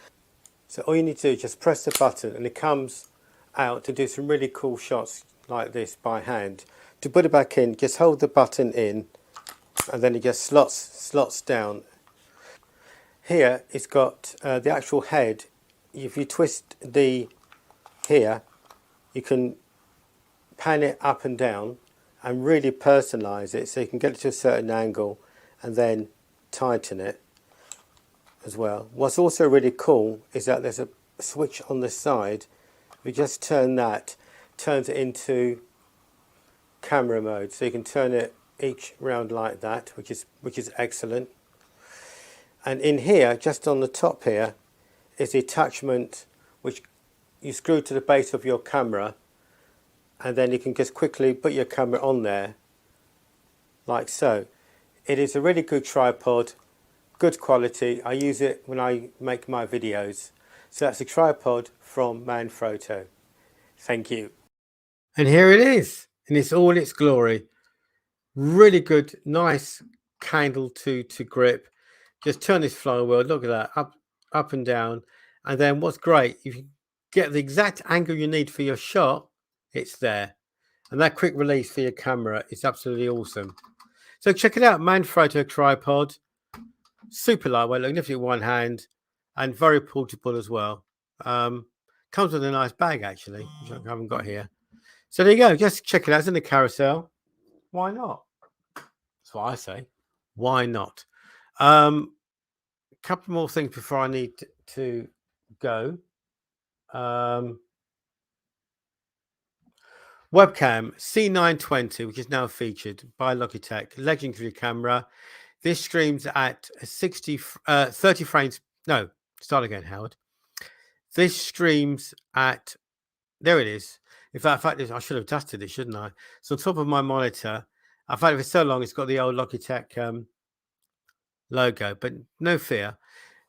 So all you need to do is just press the button and it comes out to do some really cool shots like this by hand. To put it back in, just hold the button in and then it just slots down. Here it's got the actual head. If you twist here, you can pan it up and down and really personalize it, so you can get it to a certain angle and then tighten it as well. What's also really cool is that there's a switch on the side. If you just turn that, turns it into camera mode, so you can turn it each round like that, which is excellent. And in here, just on the top here, is the attachment which you screw to the base of your camera, and then you can just quickly put your camera on there like so. It is a really good tripod, good quality. I use it when I make my videos. So that's a tripod from Manfrotto. Thank you. And here it is in all its glory. Really good, nice candle to grip. Just turn this flywheel, look at that, up and down. And then what's great, if you get the exact angle you need for your shot, it's there. And that quick release for your camera is absolutely awesome. So check it out, Manfrotto tripod. Super lightweight, look, lift it with one hand, and very portable as well. Comes with a nice bag actually, which I haven't got here. So there you go, just check it out. It's in the carousel. Why not? That's what I say. Why not? Couple more things before I need to go. Webcam C920, which is now featured by Logitech, legendary camera. This streams at 30 frames. No, start again, Howard. This streams at, there it is. In fact, I should have dusted it, shouldn't I? So on top of my monitor, I've had it for so long, it's got the old Logitech logo, but no fear.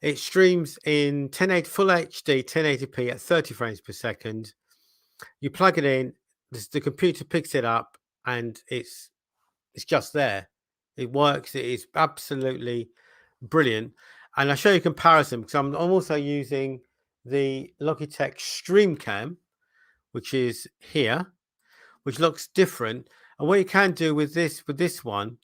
It streams in full HD 1080p at 30 frames per second. You plug it in, the computer picks it up, and it's just there. It works. It is absolutely brilliant. And I'll show you a comparison because I'm also using the Logitech StreamCam, which is here, which looks different. And what you can do with this one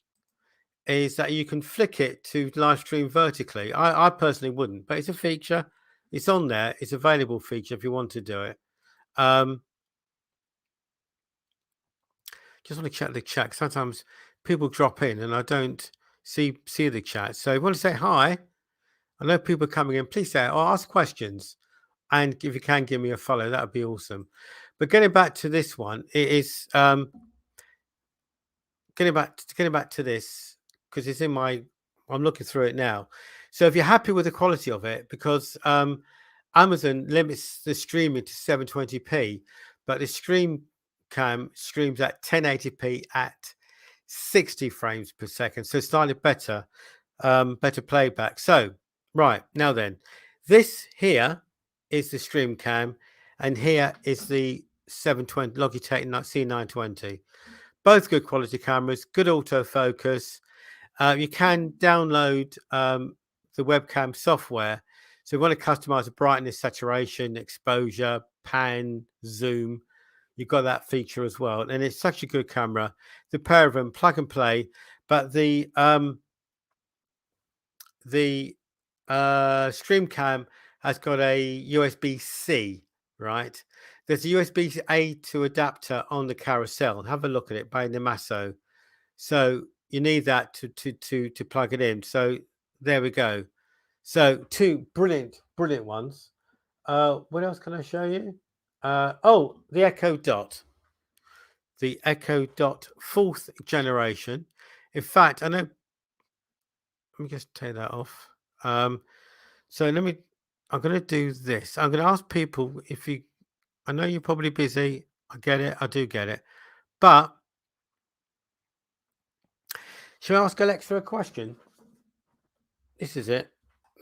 is that you can flick it to live stream vertically. I personally wouldn't, but it's a feature. It's on there. It's a available feature if you want to do it. Just want to check the chat. Sometimes people drop in and I don't see the chat. So if you want to say hi, I know people are coming in. Please say or ask questions, and if you can give me a follow, that would be awesome. But getting back to this one, it is getting back to this because it's in my. I'm looking through it now. So if you're happy with the quality of it, because Amazon limits the streaming to 720p, but the stream cam streams at 1080p at 60 frames per second, so slightly better playback. So right now then, this here is the stream cam, and here is the 720 Logitech C920. Both good quality cameras, good autofocus. You can download the webcam software. So you want to customize the brightness, saturation, exposure, pan, zoom. You've got that feature as well. And it's such a good camera. The pair of them, plug and play. But the stream cam has got a USB-C, right? There's a USB-A to adapter on the carousel. Have a look at it by Namaso. So you need that to plug it in. So there we go. So two brilliant ones. What else can I show you? Oh, the Echo Dot. The Echo Dot 4th generation. In fact, I know. Let me just take that off. So I'm going to do this. I'm going to ask people if you. I know you're probably busy. I get it. I do get it. But shall I ask Alexa a question? This is it.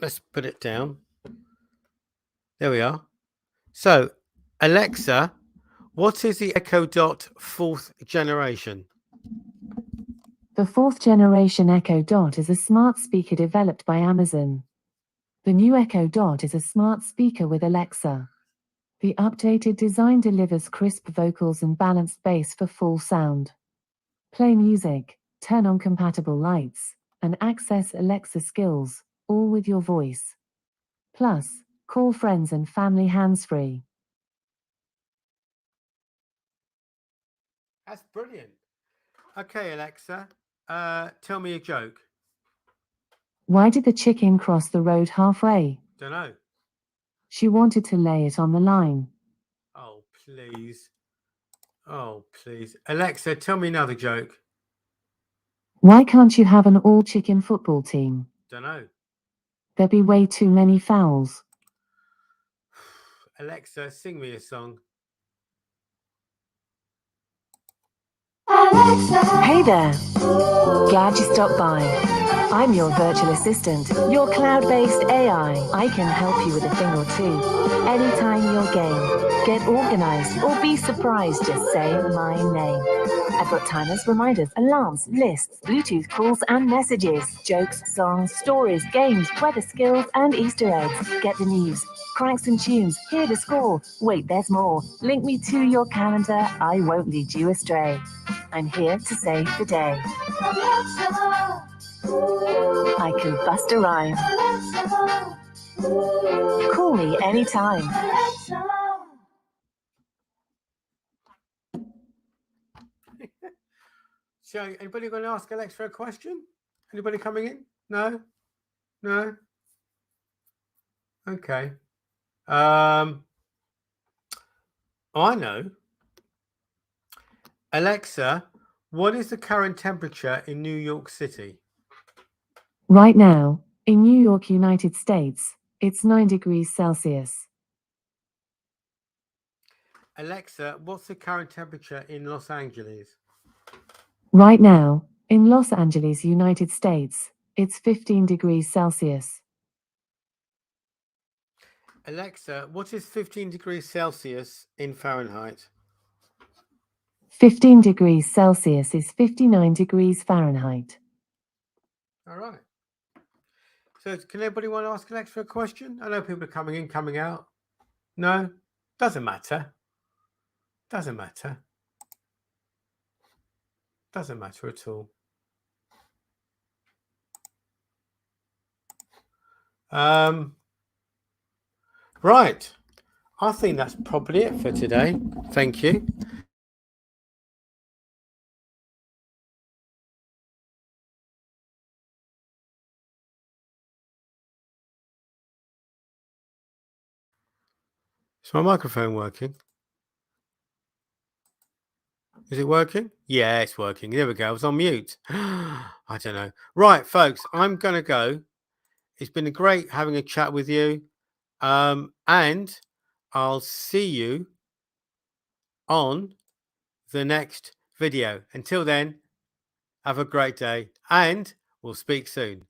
Let's put it down. There we are. So, Alexa, what is the Echo Dot 4th generation?
The 4th generation Echo Dot is a smart speaker developed by Amazon. The new Echo Dot is a smart speaker with Alexa. The updated design delivers crisp vocals and balanced bass for full sound. Play music, turn on compatible lights, and access Alexa skills, all with your voice. Plus, call friends and family hands-free.
That's brilliant. Okay, Alexa, tell me a joke.
Why did the chicken cross the road halfway?
Don't know.
She wanted to lay it on the line.
Oh, please. Oh, please. Alexa, tell me another joke.
Why can't you have an all-chicken football team?
Don't know.
There'd be way too many fouls.
Alexa, sing me a song.
Hey there. Glad you stopped by. I'm your virtual assistant, your cloud-based AI. I can help you with a thing or two. Anytime you're game, get organized, or be surprised, just say my name. I've got timers, reminders, alarms, lists, Bluetooth calls and messages, jokes, songs, stories, games, weather skills, and Easter eggs. Get the news, cranks and tunes, hear the score. Wait, there's more. Link me to your calendar, I won't lead you astray. I'm here to save the day. I can bust a rhyme. Call me anytime.
So, anybody going to ask Alexa a question? Anybody coming in? No? No? Okay. I know. Alexa, what is the current temperature in New York City?
Right now, in New York, United States, it's 9 degrees Celsius.
Alexa, what's the current temperature in Los Angeles?
Right now, in Los Angeles, United States, it's 15 degrees Celsius.
Alexa, what is 15 degrees Celsius in Fahrenheit?
15 degrees Celsius is 59 degrees Fahrenheit.
All right. So can anybody want to ask Alexa a question? I know people are coming in, coming out. No? Doesn't matter. Doesn't matter. Doesn't matter at all. Right. I think that's probably it for today. Thank you. Is my microphone working? Is it working? Yeah, it's working. There we go. I was on mute. I don't know. Right, folks, I'm going to go. It's been great having a chat with you. And I'll see you on the next video. Until then, have a great day and we'll speak soon.